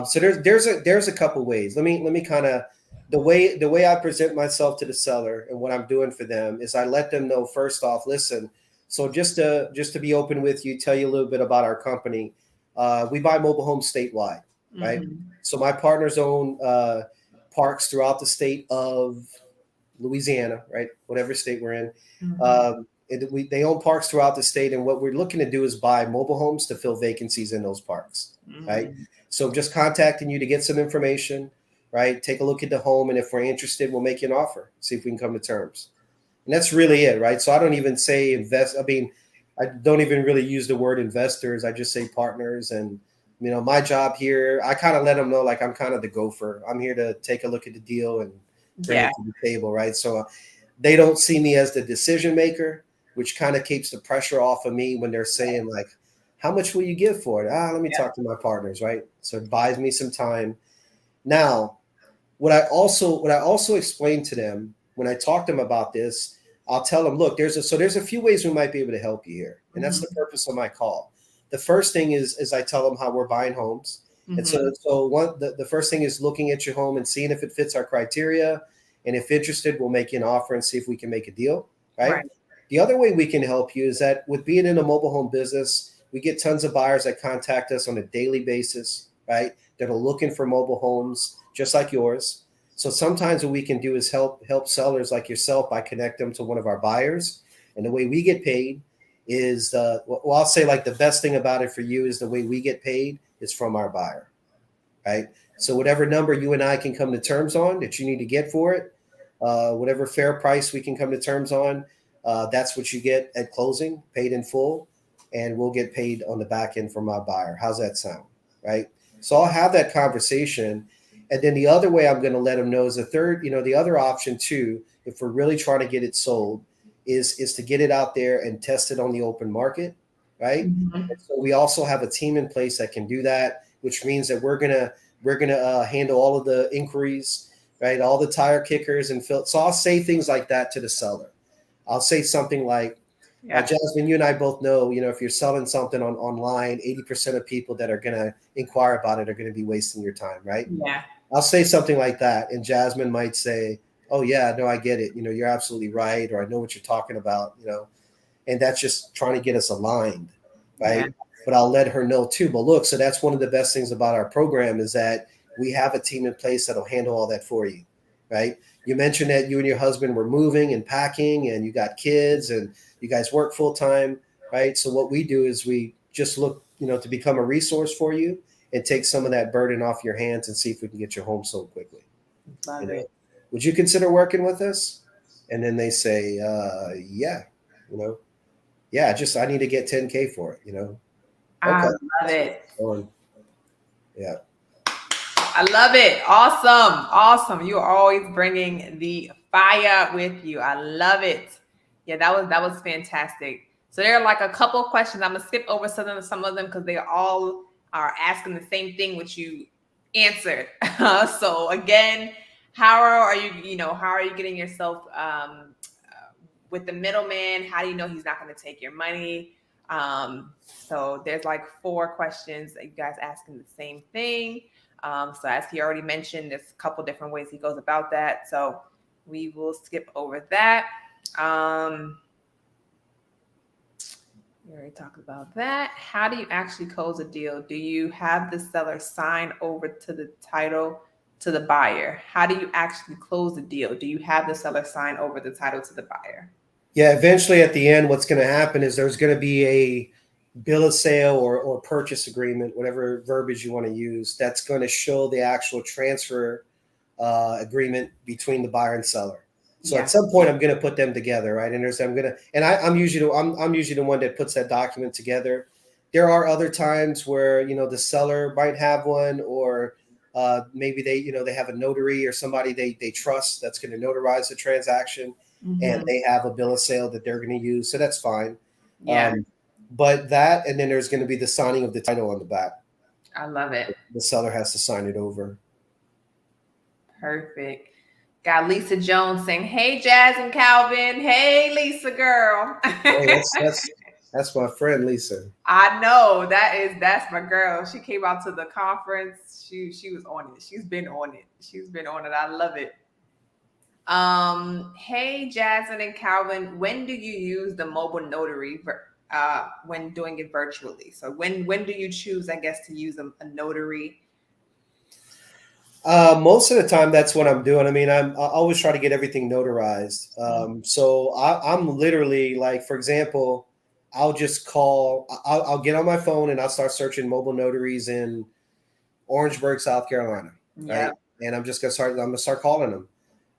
So there's a couple ways. Let me kind of the way I present myself to the seller and what I'm doing for them is I let them know first off. Listen, so just to be open with you, tell you a little bit about our company. We buy mobile homes statewide, right? Mhm. So my partners own parks throughout the state of Louisiana, right? Whatever state we're in. Mhm. They own parks throughout the state, and what we're looking to do is buy mobile homes to fill vacancies in those parks, right? Mhm. So just contacting you to get some information, right? Take a look at the home, and if we're interested, we'll make you an offer, see if we can come to terms. And that's really it, right? So I don't even say invest. I mean, I don't even really use the word investors. I just say partners. And my job here, I kind of let them know like I'm kind of the gopher. I'm here to take a look at the deal and bring Yeah. it to the table, right? So they don't see me as the decision maker, which kind of keeps the pressure off of me when they're saying like, "How much will you give for it?" Let me Yeah. talk to my partners, right? So it buys me some time. Now, what I also explain to them when I talk to them about this, I'll tell them, look, there's a few ways we might be able to help you here, and that's the Mhm. purpose of my call. The first thing is I tell them how we're buying homes, and so Mhm. so one the first thing is looking at your home and seeing if it fits our criteria, and if interested, we'll make you an offer and see if we can make a deal, right? Right. The other way we can help you is that with being in a mobile home business, we get tons of buyers that contact us on a daily basis, right? That are looking for mobile homes just like yours. So sometimes what we can do is help sellers like yourself by connect them to one of our buyers. And the way we get paid is well, I'll say like the best thing about it for you is the way we get paid is from our buyer, right? So whatever number you and I can come to terms on that you need to get for it, whatever fair price we can come to terms on, that's what you get at closing, paid in full, and we'll get paid on the back end from our buyer. How's that sound, right? So I'll have that conversation, and then the other way I'm going to let them know is the other option too, if we're really trying to get it sold, is to get it out there and test it on the open market, right? Mhm. And so we also have a team in place that can do that, which means that we're gonna handle all of the inquiries, right? All the tire kickers and fill. So I'll say things like that to the seller. I'll say something like, Yeah. Jasmine, you and I both know, if you're selling something online, 80% of people that are gonna inquire about it are gonna be wasting your time, right? Yeah. I'll say something like that, and Jasmine might say, "Oh yeah, no, I get it. You're absolutely right, or I know what you're talking about." And that's just trying to get us aligned, Yeah. right? But I'll let her know too. But look, so that's one of the best things about our program is that we have a team in place that'll handle all that for you, right? You mentioned that you and your husband were moving and packing, and you got kids, and you guys work full time, right? So what we do is we just look, to become a resource for you and take some of that burden off your hands and see if we can get your home sold quickly. You Love know, it. would you consider working with us? And then they say, yeah, you know, yeah, just I need to get 10K for it. I Okay. love it. On. Yeah. I love it. Awesome. Awesome. You're always bringing the fire with you. I love it. Yeah, that was fantastic. So there are like a couple of questions. I'm gonna skip over some of them because they all are asking the same thing which you answered. So again, how are you getting yourself with the middleman? How do you know he's not going to take your money? So there's like 4 questions that you guys asking the same thing. So as he already mentioned, there's a couple different ways he goes about that. So we will skip over that. We already talked about that. How do you actually close a deal? Do you have the seller sign over to the title to the buyer? How do you actually close the deal? Do you have the seller sign over the title to the buyer? Yeah, eventually at the end, what's going to happen is there's going to be a bill of sale or purchase agreement, whatever verbiage you want to use, that's going to show the actual transfer agreement between the buyer and seller. So Yeah. at some point, I'm going to put them together, right? And I'm usually the one that puts that document together. There are other times where the seller might have one, or maybe they have a notary or somebody they trust that's going to notarize the transaction, and they have a bill of sale that they're going to use. So that's fine. Yeah. But that, and then there's going to be the signing of the title on the back. I love it. The seller has to sign it over. Perfect. Got Lisa Jones saying, "Hey, Jazz and Calvin. Hey, Lisa girl." Hey, that's my friend Lisa. I know that's my girl. She came out to the conference. She was on it. She's been on it. She's been on it. I love it. Hey, Jasmine and Calvin, when do you use the mobile notary when doing it virtually? So when do you choose, I guess, to use a notary? Most of the time, that's what I'm doing. I mean, I always try to get everything notarized. So I'm literally, like, for example, I'll just call. I'll get on my phone and I'll start searching mobile notaries in Orangeburg, South Carolina. Yeah. Right? And I'm gonna start calling them,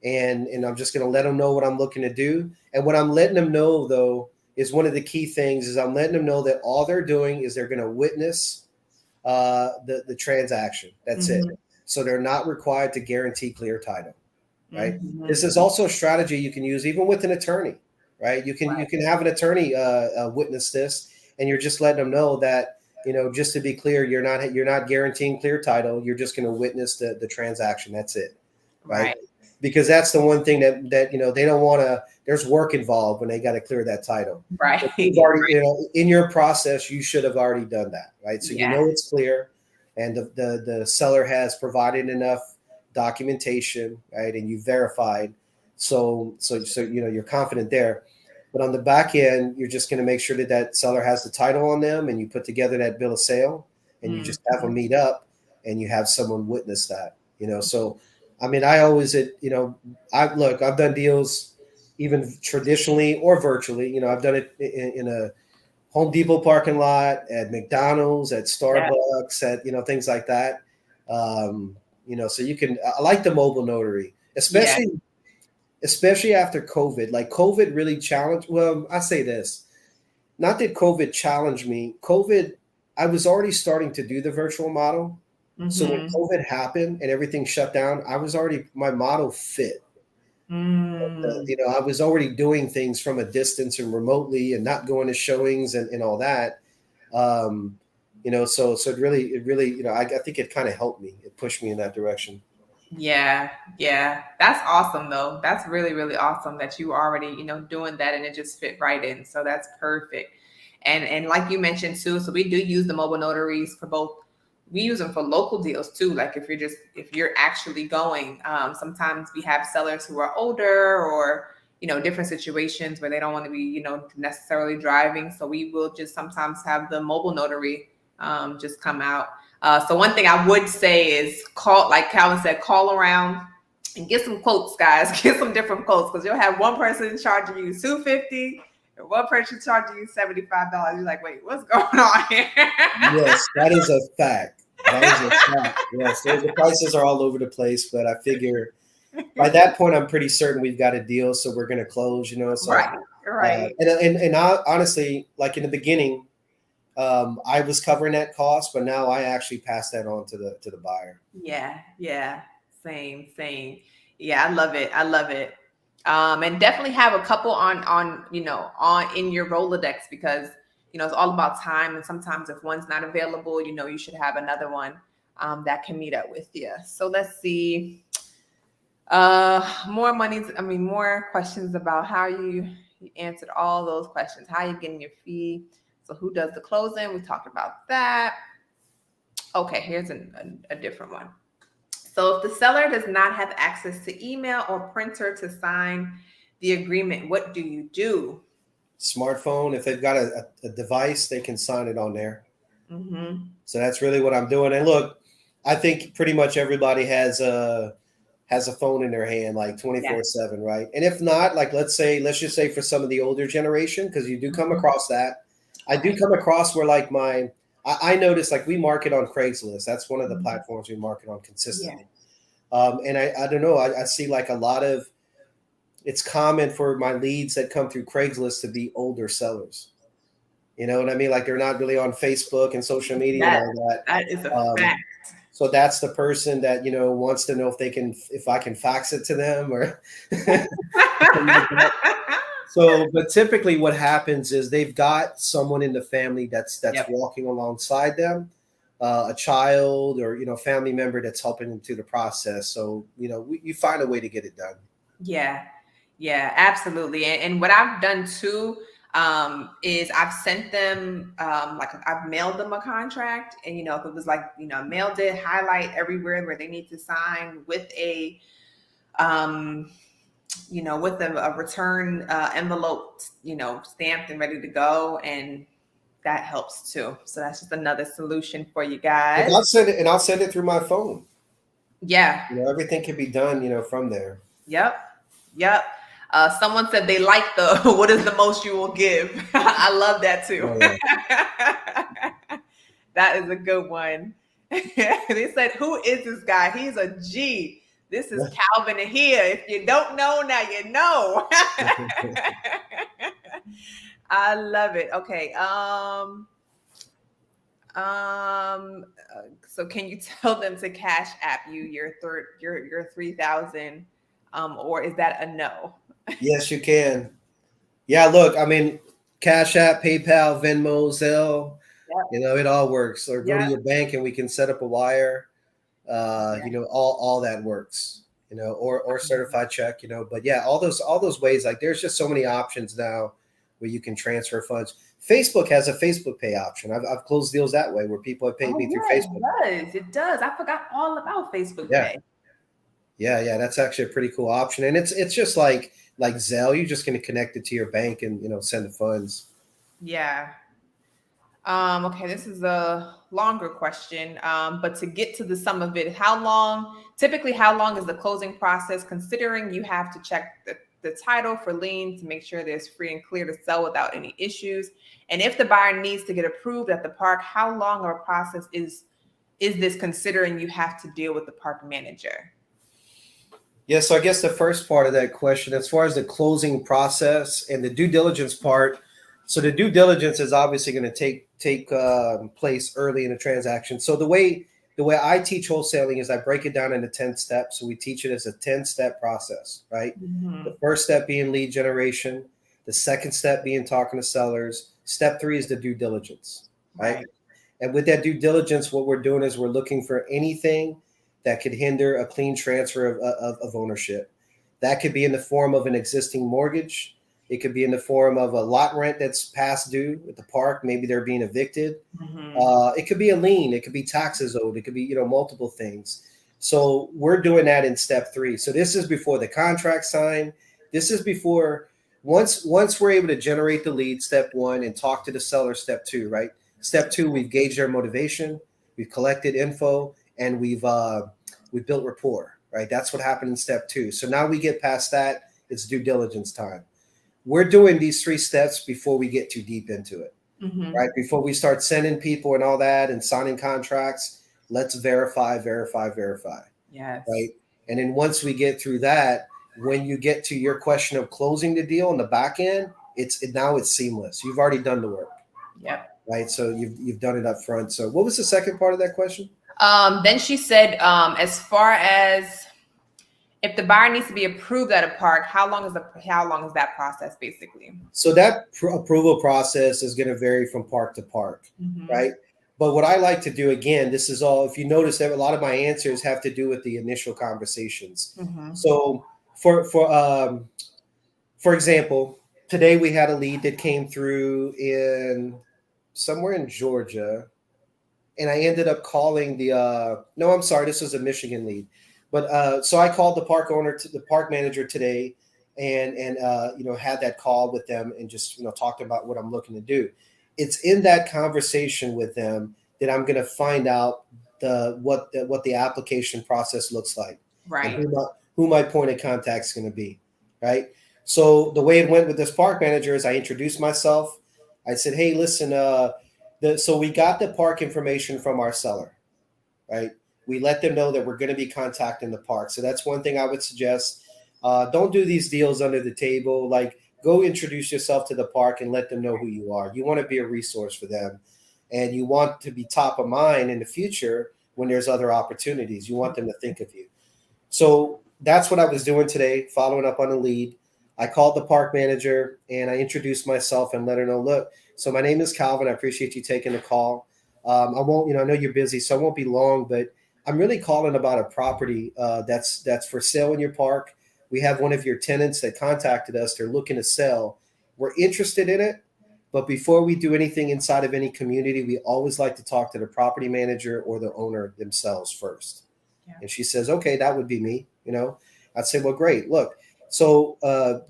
and I'm just gonna let them know what I'm looking to do. And what I'm letting them know, though, is one of the key things is I'm letting them know that all they're doing is they're gonna witness the transaction. That's it. So they're not required to guarantee clear title, right? This is also a strategy you can use even with an attorney, right? You can have an attorney witness this, and you're just letting them know that, just to be clear, you're not guaranteeing clear title. You're just going to witness the transaction. That's it, right? Because that's the one thing that they don't want to. There's work involved when they got to clear that title, right? You've already, in your process, you should have already done that, right? So it's clear. And the seller has provided enough documentation, right? And you verified, so you're confident there. But on the back end, you're just going to make sure that seller has the title on them, and you put together that bill of sale, and you just have them meet up, and you have someone witness that. So I mean, I always I've done deals even traditionally or virtually. I've done it in a Home Depot parking lot, at McDonald's, at Starbucks, at things like that. So you can. I like the mobile notary, especially after COVID. Like, COVID really challenged. Well, I say this, not that COVID challenged me. I was already starting to do the virtual model. So when COVID happened and everything shut down, my model fit. I was already doing things from a distance and remotely, and not going to showings and all that. So it really, I think it kind of helped me. It pushed me in that direction. Yeah. That's awesome, though. That's really, really awesome that you were already, doing that, and it just fit right in. So that's perfect. And like you mentioned too, so we do use the mobile notaries for both. We use them for local deals too. Like if you're actually going, sometimes we have sellers who are older, or, different situations where they don't want to be, necessarily driving. So we will just sometimes have the mobile notary just come out. So one thing I would say is call, like Calvin said, call around and get some quotes, guys. Get some different quotes, because you'll have one person charging you $250. One person charging you $75. You're like, wait, what's going on here? Yes, that is a fact. Yes, the prices are all over the place, but I figure by that point, I'm pretty certain we've got a deal, so we're going to close. So right. And I honestly, like in the beginning, I was covering that cost, but now I actually pass that on to the buyer. Yeah, yeah, same. Yeah, I love it. I love it. And definitely have a couple on on in your Rolodex, because it's all about time, and sometimes if one's not available, you should have another one that can meet up with you. So let's see. More money. I mean, more questions about how you answered all those questions. How you getting your fee? So who does the closing? We talked about that. Okay, here's a different one. So if the seller does not have access to email or printer to sign the agreement, what do you do? Smartphone, if they've got a device, they can sign it on there. Mm-hmm. So that's really what I'm doing. And look, I think pretty much everybody has a phone in their hand like Yeah. 24/7, right? And if not, like let's just say for some of the older generation, because you do come Mhm. across that. I do Right. come across where like I notice like we market on Craigslist. That's one of the Mhm. platforms we market on Yeah. consistently. And I don't know, I see like a lot of, it's common for my leads that come through Craigslist to be older sellers. You know what I mean? Like they're not really on Facebook and social media and That all that. that is a Um, fact. so that's the person that wants to know if I can fax it to them or something like that. So, but typically, what happens is they've got someone in the family that's Yep. walking alongside them, a child or family member that's helping them through the process. So you find a way to get it done. Yeah. Yeah, absolutely. And what I've done too is I've sent them like I've mailed them a contract, and if it was like mailed it, highlight everywhere where they need to sign with a um with a return envelope, stamped and ready to go, and that helps too. So that's just another solution for you And guys. I'll send it through my phone. Yeah. Everything can be done from there. Yep. Yep. Someone said they like the what is the most you will give. I love that too. Oh, yeah. That is a good one. They said, "Who is this guy? He's a G. This is Calvin Ahia. If you don't know, now you know." I love it. Okay. So can you tell them to cash app you your 3,000, or is that a no? Yes, you can. Yeah, look, I mean, Cash App, PayPal, Venmo, Zelle, Yep. it all works. Or go to Yep. your bank and we can set up a wire. Yeah. All that works. Or certified check. But yeah, all those ways. Like, there's just so many options now where you can transfer funds. Facebook has a Facebook Pay option. I've closed deals that way where people have paid Oh me through yeah, Facebook. it does. It does. I forgot all about Facebook Yeah, Pay. yeah. That's actually a pretty cool option, and it's just like Zelle. You're just going to connect it to your bank and send the funds. Yeah. Okay, this is a longer question. But to get to the sum of it, typically how long is the closing process, considering you have to check the title for lien to make sure there's free and clear to sell without any issues? And if the buyer needs to get approved at the park, how long of a process is this, considering you have to deal with the park manager? Yeah, so I guess the first part of that question, as far as the closing process and the due diligence part, so the due diligence is obviously going to take place early in the transaction. So the way I teach wholesaling is I break it down into 10 steps. So we teach it as a 10-step process, right? The Mhm. first step being lead generation, the second step being talking to sellers. Step 3 is the due diligence, right? Right. And with that due diligence, what we're doing is we're looking for anything that could hinder a clean transfer of ownership. That could be in the form of an existing mortgage. It could be in the form of a lot rent that's past due at the park. Maybe they're being evicted. Mhm. It could be a lien. It could be taxes owed. It could be multiple things. So we're doing that in step 3. So this is before the contract signed. This is before once we're able to generate the lead, step 1, and talk to the seller, step 2, right? Step 2, we've gauged their motivation, we've collected info, and we've built rapport, right? That's what happened in step 2. So now we get past that, it's due diligence time. We're doing these 3 steps before we get too deep into it, right? Mhm. Before we start sending people and all that and signing contracts, let's verify, Yes. right? And then once we get through that, when you get to your question of closing the deal on the back end, now it's seamless. You've already done the work, Yep. right? So you've done it up front. So what was the second part of that question? Then she said, as far as if the buyer needs to be approved at a park, how long is that process basically? So that approval process is going to vary from park to park, Mm-hmm. right? But what I like to do, again, this is all, if you notice that a lot of my answers have to do with the initial conversations. Mm-hmm. So for example, today we had a lead that came through in somewhere in Georgia, and I ended up calling the no, I'm sorry, this was a Michigan lead. But so I called the park owner, to the park manager today, and had that call with them and just talked about what I'm looking to do. It's in that conversation with them that I'm going to find out what the application process looks like, and Right. who my point of contact is going to be, right? So the way it went with this park manager is I introduced myself. I said, "Hey, listen, so we got the park information from our seller, right? We let them know that we're going to be contacting the park. So that's one thing I would suggest. Don't do these deals under the table. Like, go introduce yourself to the park and let them know who you are. You want to be a resource for them, and you want to be top of mind in the future when there's other opportunities. You want them to think of you. So that's what I was doing today, following up on a lead. I called the park manager and I introduced myself and let her know, look, so my name is Calvin. I appreciate you taking the call. I won't, I know you're busy, so I won't be long, but I'm really calling about a property that's for sale in your park. We have one of your tenants that contacted us. They're looking to sell. We're interested in it, but before we do anything inside of any community, we always like to talk to the property manager or the owner themselves first. Yeah. And she says, okay, that would be me. I'd say, well, great. Look, so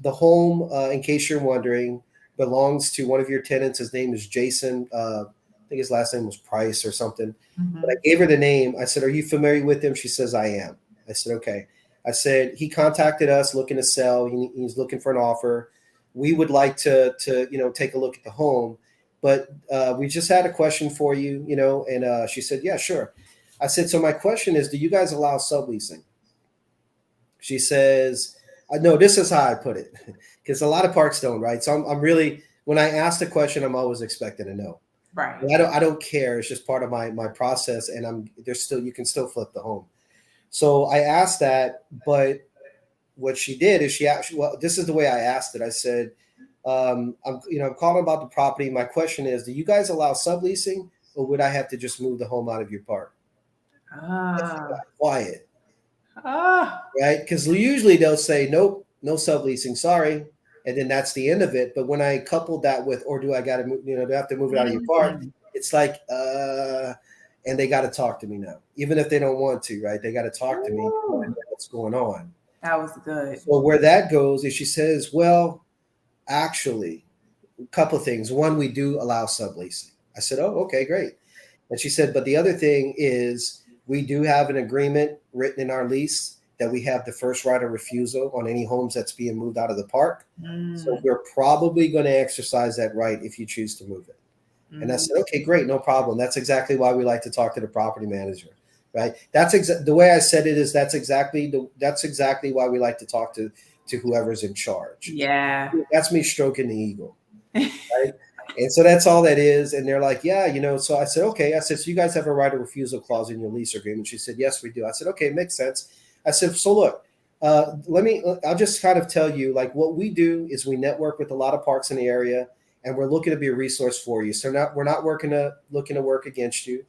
the home, in case you're wondering, belongs to one of your tenants. His name is Jason. I think his last name was Price or something. Mm-hmm. But I gave her the name. I said, are you familiar with him? She says, I am. I said, okay. I said, he contacted us looking to sell. He's looking for an offer. We would like to take a look at the home, but we just had a question for you, and she said, yeah, sure. I said, so my question is, do you guys allow subleasing? She says, no, this is how I put it, because a lot of parks don't, right? So I'm really, when I ask the question, I'm always expecting a no. Right. I don't care. It's just part of my process, and you can still flip the home. So I asked that, but what she did is this is the way I asked it. I said, I'm calling about the property. My question is, do you guys allow subleasing, or would I have to just move the home out of your park? Quiet. Right? Because usually they'll say, nope, no subleasing, sorry. And then that's the end of it. But when I coupled that with, or do I got to move, do I have to move it out of your park? It's like, and they got to talk to me now, even if they don't want to, right? They got to talk to me. What's going on? That was good. So where that goes is she says, well, actually, a couple of things. One, we do allow subleasing. I said, oh, okay, great. And she said, but the other thing is we do have an agreement written in our lease that we have the first right of refusal on any homes that's being moved out of the park. So we're probably going to exercise that right if you choose to move it. And I said, okay, great, no problem. That's exactly why we like to talk to the property manager, right? That's the way I said it is that's exactly why we like to talk to whoever's in charge. Yeah. That's me stroking the ego, right? And so that's all that is. And they're like, yeah, so I said, okay. I said, so you guys have a right of refusal clause in your lease agreement? She said, yes, we do. I said, okay, it makes sense. I said, so look, I'll just kind of tell you, like, what we do is we network with a lot of parks in the area, and we're looking to be a resource for you. So we're not looking to work against you.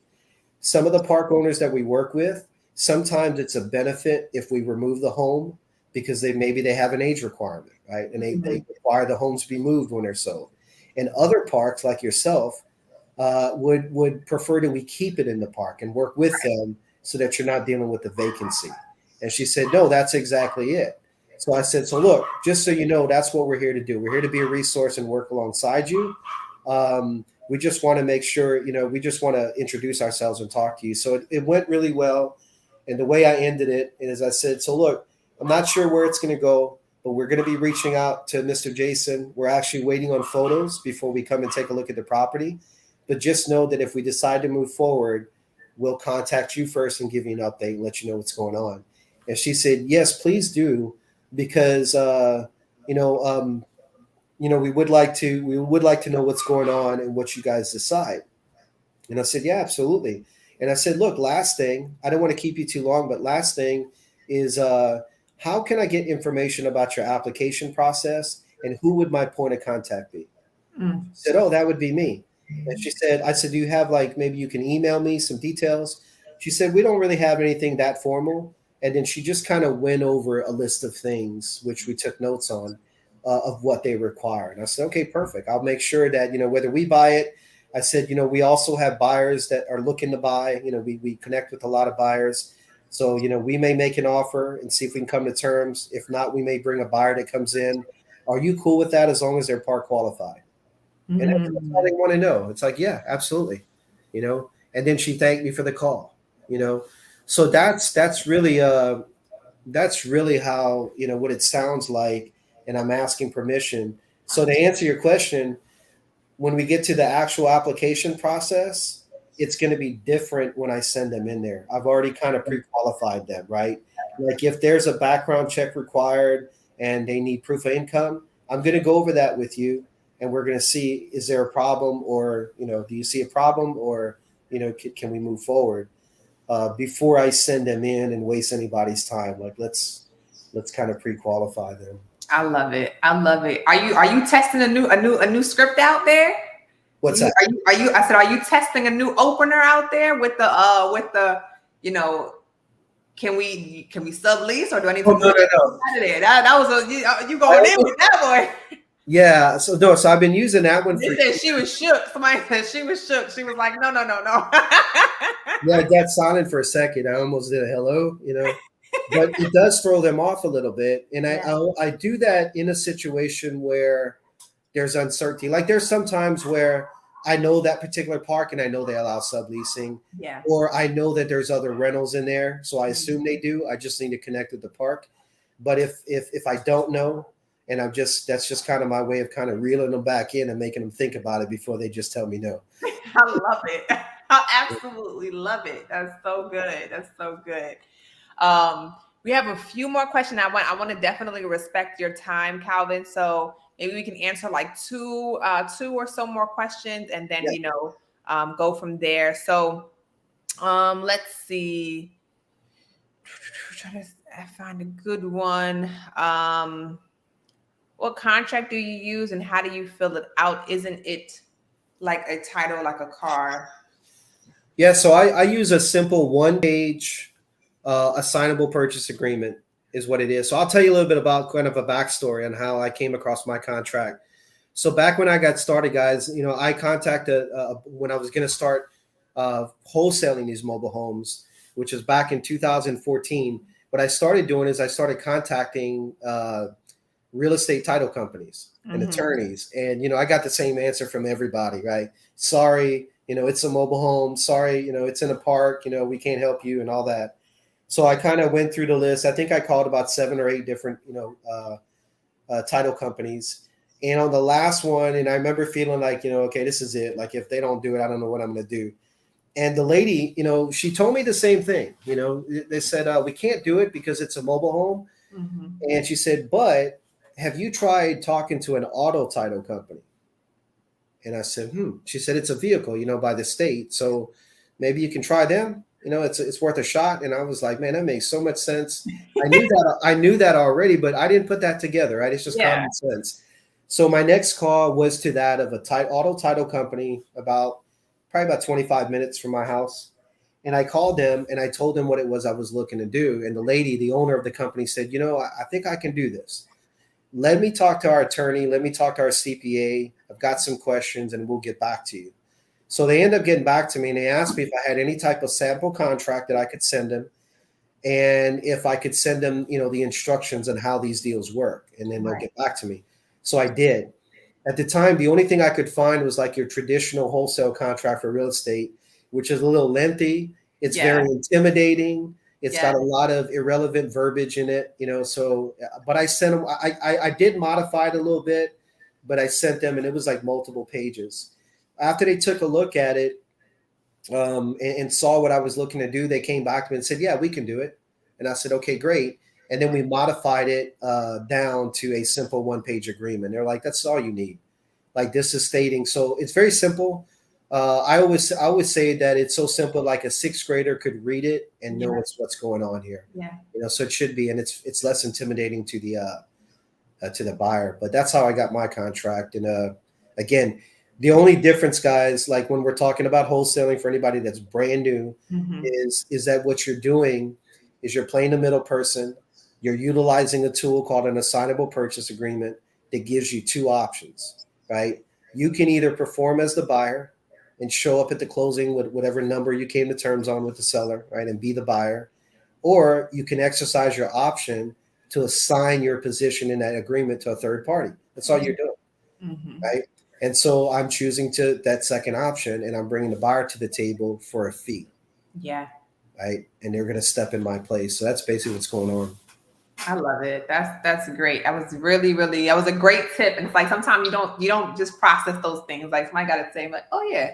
Some of the park owners that we work with, sometimes it's a benefit if we remove the home because maybe they have an age requirement, right? And they require the homes to be moved when they're sold. And other parks like yourself would prefer that we keep it in the park and work with them so that you're not dealing with the vacancy. And she said, no, that's exactly it. So I said, so look, just so you know, that's what we're here to do. We're here to be a resource and work alongside you. We just want to make sure, we just want to introduce ourselves and talk to you. So it went really well. And the way I ended it is I said, so look, I'm not sure where it's going to go, but we're going to be reaching out to Mr. Jason. We're actually waiting on photos before we come and take a look at the property. But just know that if we decide to move forward, we'll contact you first and give you an update and let you know what's going on. And she said, yes, please do. Because, we would like to know what's going on and what you guys decide. And I said, yeah, absolutely. And I said, look, last thing, I don't want to keep you too long, but last thing is, how can I get information about your application process and who would my point of contact be? Mm. She said, oh, that would be me. And she said, I said, do you have, like, maybe you can email me some details? She said, we don't really have anything that formal. And then she just kind of went over a list of things, which we took notes on, of what they require. And I said, okay, perfect. I'll make sure that, whether we buy it, I said, we also have buyers that are looking to buy. We connect with a lot of buyers. So, we may make an offer and see if we can come to terms. If not, we may bring a buyer that comes in. Are you cool with that as long as they're part qualified? And that's all Mm. they want to know. It's like, yeah, absolutely. And then she thanked me for the call, So that's really how, what it sounds like. And I'm asking permission. So to answer your question, when we get to the actual application process, it's going to be different when I send them in there. I've already kind of pre-qualified them, right? Like if there's a background check required and they need proof of income, I'm going to go over that with you, and we're going to see, is there a problem, or do you see a problem, or can we move forward, before I send them in and waste anybody's time. Like let's kind of pre-qualify them. I love it. I love it. Are you testing a new script out there? What's that? Are you I said, are you testing a new opener out there with the you know can we sublease, or do I need Oh, to no, move no, no. out of there? That was you going in with that boy. Yeah. So no. So I've been using that one They for. said she was shook. Somebody said she was shook. She was like, no, no, no, no. Yeah, I got silent for a second. I almost did a hello. But it does throw them off a little bit. And Yeah. I do that in a situation where there's uncertainty. Like there's sometimes where I know that particular park and I know they allow subleasing, Yeah. or I know that there's other rentals in there, so I assume they Mhm. do. I just need to connect with the park. But if I don't know, and that's just kind of my way of kind of reeling them back in and making them think about it before they just tell me no. I love it. I absolutely love it. That's so good. That's so good. We have a few more questions. I want to definitely respect your time, Calvin. So maybe we can answer like two or so more questions, and then Yeah. go from there. So let's see. Trying to find a good one. What contract do you use, and how do you fill it out? Isn't it like a title, like a car? Yeah, so I use a simple one-page assignable purchase agreement is what it is. So I'll tell you a little bit about kind of a backstory on how I came across my contract. So back when I got started, guys, I contacted when I was going to start wholesaling these mobile homes, which was back in 2014. What I started doing is I started contacting real estate title companies and Mm-hmm. attorneys. And, I got the same answer from everybody, right? Sorry, it's a mobile home. Sorry, it's in a park, we can't help you and all that. So I kind of went through the list. I think I called about 7 or 8 different, title companies. And on the last one, and I remember feeling like, okay, this is it. Like if they don't do it, I don't know what I'm going to do. And the lady, she told me the same thing. They said, we can't do it because it's a mobile home. Mm-hmm. And she said, but have you tried talking to an auto title company? And I said, She said, it's a vehicle, by the state. So maybe you can try them. It's worth a shot. And I was like, man, that makes so much sense. I knew that already, but I didn't put that together, right? It's just Yeah. common sense. So my next call was to that of a auto title company probably about 25 minutes from my house. And I called them and I told them what it was I was looking to do. And the lady, the owner of the company, said, I think I can do this. Let me talk to our attorney. Let me talk to our CPA. I've got some questions and we'll get back to you. So they end up getting back to me and they asked me if I had any type of sample contract that I could send them, and if I could send them, the instructions on how these deals work, and then they'll Right. get back to me. So I did. At the time, the only thing I could find was like your traditional wholesale contract for real estate, which is a little lengthy. It's Yeah. very intimidating. It's Yeah. got a lot of irrelevant verbiage in it, So, but I sent them. I did modify it a little bit, but I sent them, and it was like multiple pages. After they took a look at it, and saw what I was looking to do, they came back to me and said, "Yeah, we can do it." And I said, "Okay, great." And then we modified it down to a simple one-page agreement. They're like, that's all you need. Like this is stating, so it's very simple. I always say that it's so simple, like a sixth grader could read it and know what's going on here. Yeah. So it should be, and it's less intimidating to the buyer. But that's how I got my contract. And again, the only difference, guys, like when we're talking about wholesaling for anybody that's brand new, is that what you're doing is you're playing the middle person. You're utilizing a tool called an assignable purchase agreement that gives you two options, right? You can either perform as the buyer and show up at the closing with whatever number you came to terms on with the seller, right, and be the buyer, or you can exercise your option to assign your position in that agreement to a third party. That's all you're doing, right? And so I'm choosing that second option, and I'm bringing the buyer to the table for a fee. Yeah. Right, and they're going to step in my place. So that's basically what's going on. I love it. That's great. That was that was a great tip. And it's like sometimes you don't just process those things. Like somebody got to say like, oh yeah,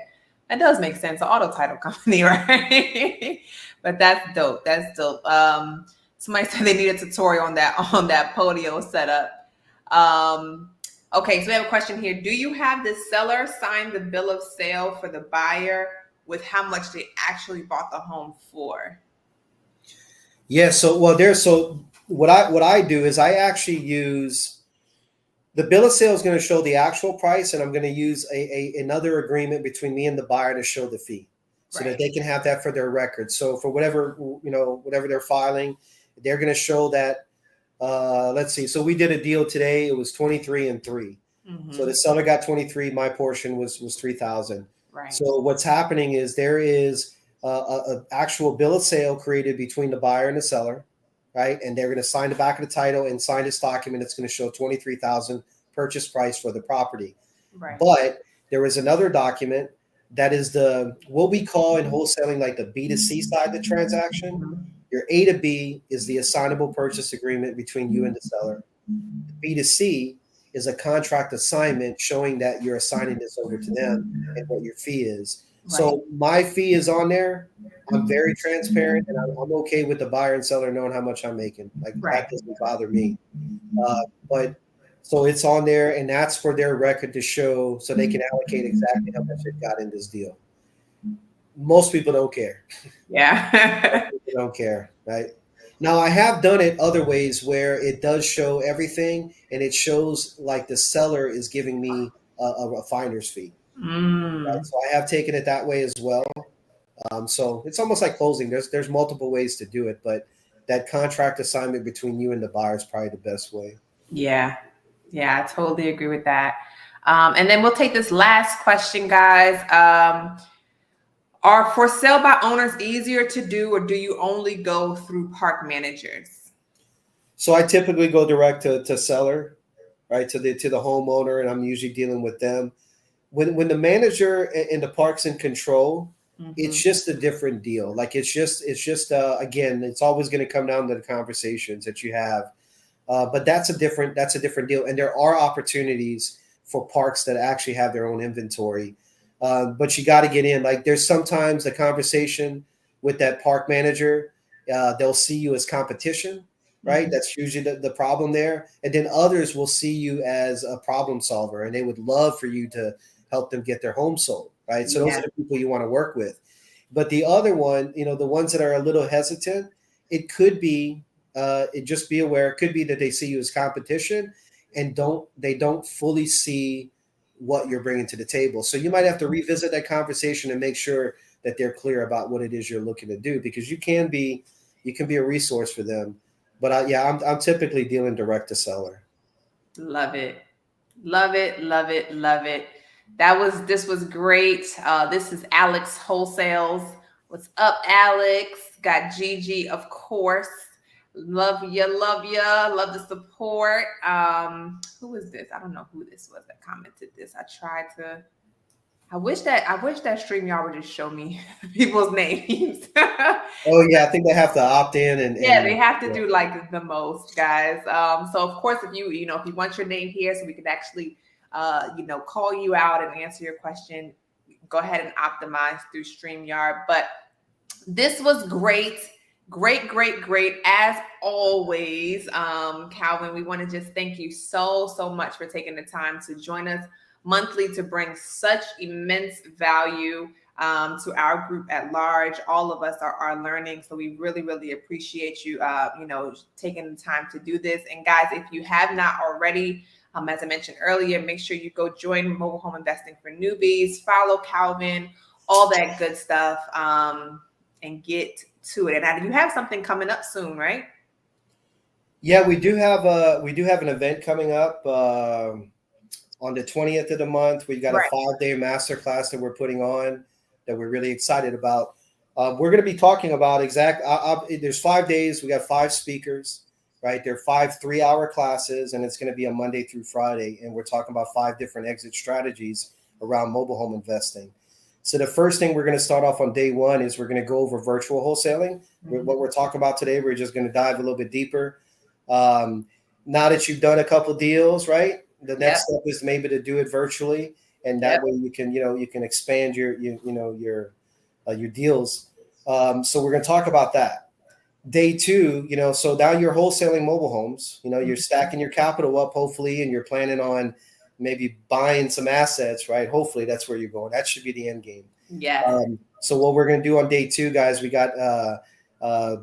that does make sense. An auto title company, right? But that's dope. That's dope. Somebody said they need a tutorial on that Podio setup. Okay, so we have a question here. Do you have the seller sign the bill of sale for the buyer with how much they actually bought the home for? Yeah. So what I do is I actually use the bill of sale is going to show the actual price, and I'm going to use another agreement between me and the buyer to show the fee, so that they can have that for their record. So for whatever they're filing, they're going to show that. Let's see. So we did a deal today. It was 23 and 3. So the seller got 23. My portion was 3,000. Right. So what's happening is there is a actual bill of sale created between the buyer and the seller, right? And they're going to sign the back of the title and sign this document. It's going to show 23,000 purchase price for the property. Right. But there is another document that is what we call in wholesaling like the B2C side of the transaction. Your A to B is the assignable purchase agreement between you and the seller. The B2C is a contract assignment showing that you're assigning this over to them and what your fee is. Right. So my fee is on there. I'm very transparent, and I'm okay with the buyer and seller knowing how much I'm making. Like that doesn't bother me. But so it's on there, and that's for their record to show, so they can allocate exactly how much they've got in this deal. Most people don't care. Yeah. Most people don't care, right? Now, I have done it other ways where it does show everything, and it shows like the seller is giving me a finder's fee. Right? So I have taken it that way as well. So it's almost like closing. There's multiple ways to do it, but that contract assignment between you and the buyer is probably the best way. Yeah, I totally agree with that. And then we'll take this last question, guys. Are for sale by owners easier to do, or do you only go through park managers? So I typically go direct to seller, right, to the homeowner, and I'm usually dealing with them. When the manager and the park's in control, it's just a different deal. Like it's just again, it's always going to come down to the conversations that you have. But that's a different deal, and there are opportunities for parks that actually have their own inventory. But you got to get in. Like there's sometimes a conversation with that park manager. They'll see you as competition, right? That's usually the problem there. And then others will see you as a problem solver, and they would love for you to help them get their home sold, right? So those are the people you want to work with. But the other one, the ones that are a little hesitant, it could be, just be aware, it could be that they see you as competition and they don't fully see what you're bringing to the table. So you might have to revisit that conversation and make sure that they're clear about what it is you're looking to do, because you can be a resource for them. But I'm typically dealing direct to seller. Love it. This was great. This is Alex Wholesales. What's up, Alex? Got Gigi, of course. Love ya. Love the support. Who is this? I don't know who this was that commented this. I wish that StreamYard would just show me people's names. Oh yeah, I think they have to opt in and they have to do like the most, guys. So of course, if you want your name here, so we can actually call you out and answer your question, go ahead and optimize through StreamYard. But this was great. Great, great, great. As always, Calvin, we want to just thank you so much for taking the time to join us monthly to bring such immense value to our group at large. All of us are learning, so we really appreciate you, taking the time to do this. And guys, if you have not already, as I mentioned earlier, make sure you go join Mobile Home Investing for Newbies, follow Calvin, all that good stuff, and get to it. And you have something coming up soon, right? Yeah, we do have an event coming up on the 20th of the month. We've got a Right. 5-day masterclass that we're putting on that we're really excited about. We're going to be talking about there's 5 days. We got 5 speakers, right? They're 5 3-hour classes, and it's going to be a Monday through Friday. And we're talking about 5 different exit strategies around mobile home investing. So the first thing we're going to start off on day one is we're going to go over virtual wholesaling. What we're talking about today, we're just going to dive a little bit deeper. Um, Now that you've done a couple deals, right? The Yep. next step is maybe to do it virtually, and that Yep. way you can expand your deals. So we're going to talk about that. Day two, so now you're wholesaling mobile homes. You're stacking your capital up, hopefully, and you're planning on maybe buying some assets, right? Hopefully, that's where you're going. That should be the end game. Yes. So what we're going to do on day two, guys, we got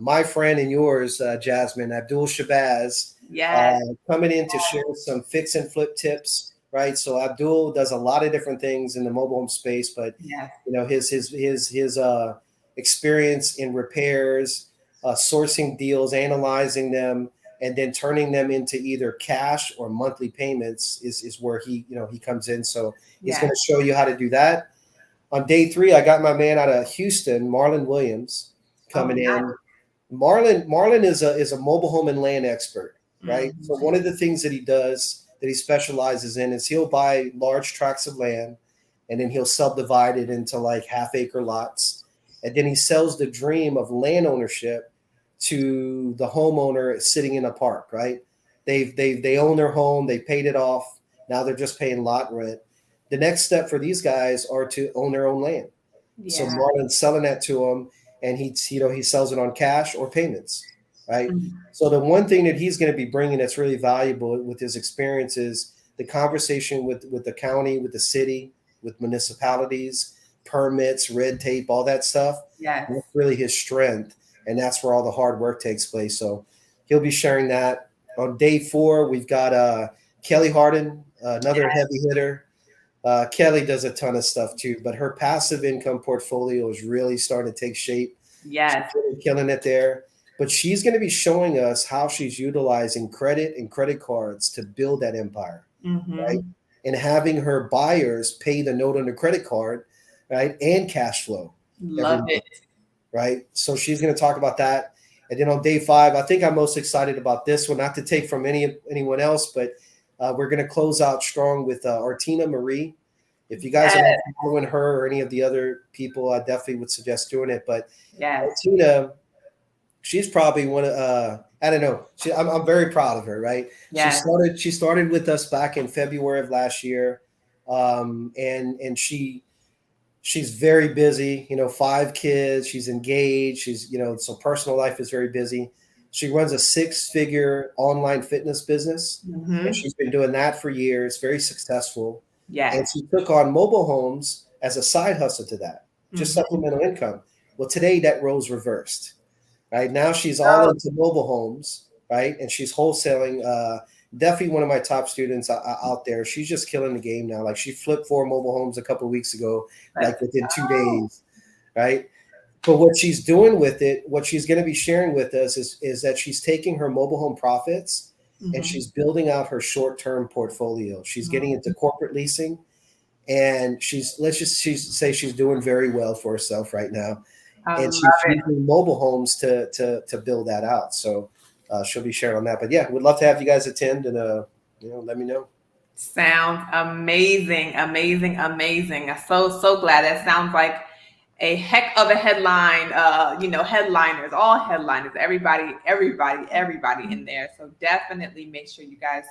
my friend and yours, Jasmine, Abdul Shabazz, Yes. coming in to share some fix and flip tips, right? So Abdul does a lot of different things in the mobile home space, but Yes. his experience in repairs, sourcing deals, analyzing them, and then turning them into either cash or monthly payments is where he comes in. So he's going Yes. to show you how to do that. On day three, I got my man out of Houston, Marlon Williams, Oh, coming nice. in. Marlon is a mobile home and land expert, right? So Mhm. one of the things that he does that he specializes in is he'll buy large tracts of land, and then he'll subdivide it into like half-acre lots, and then he sells the dream of land ownership to the homeowner sitting in a park, right? They own their home, they paid it off, now they're just paying lot rent. The next step for these guys are to own their own land. So Yeah. Marlon's selling that to him, and he sells it on cash or payments, right? Mhm. So the one thing that he's going to be bringing that's really valuable with his experience is the conversation with the county, with the city, with municipalities, permits, red tape, all that stuff. Yes. That's really his strength, and that's where all the hard work takes place. So he'll be sharing that. On day four, we've got Kelly Harden, another Yes. heavy hitter. Kelly does a ton of stuff too, but her passive income portfolio is really starting to take shape. She's Yes. really killing it there. But she's going to be showing us how she's utilizing credit and credit cards to build that empire, right? Mm-hmm. And having her buyers pay the note on the credit card, right? And cash flow every Love month, it. right? So she's going to talk about that. And then on day five, I think I'm most excited about this one, not to take from anyone else, but we're going to close out strong with Artina Marie. If you guys are not Yes. following her or any of the other people, I definitely would suggest doing it. But Yes. Artina, she's probably one of I don't know. I'm very proud of her. Right? She Yes. started she started with us back in February of last year, and she's very busy. 5 kids. She's engaged. So personal life is very busy. She runs a 6-figure online fitness business, and Mm-hmm. she's been doing that for years. Very successful, and Yes. she took on mobile homes as a side hustle to that, just Mm-hmm. supplemental income. Well, today that role's reversed. Right now, she's all Oh, into mobile homes, right, and she's wholesaling. Definitely one of my top students out there. She's just killing the game now. Like she flipped 4 mobile homes a couple of weeks ago, let's like within two go. days, right? But what she's doing with it, what she's going to be sharing with us is that she's taking her mobile home profits and Mm-hmm. she's building out her short term portfolio. She's getting into corporate leasing, and she's say she's doing very well for herself right now, I and love she's it. using mobile homes to build that out. So she'll be sharing on that. But yeah, we'd love to have you guys attend, and let me know. Sounds amazing, amazing, amazing. I'm so glad. That sounds like a heck of a headline. Headliners, all headliners, everybody in there. So definitely make sure you guys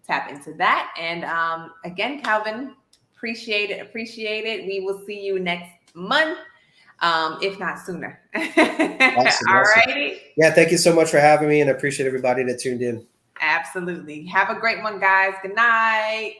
tap into that. And again, Calvin, appreciate it. We will see you next month. if not sooner. Awesome, All awesome. righty. Yeah, thank you so much for having me, and I appreciate everybody that tuned in. Absolutely. Have a great one, guys. Good night.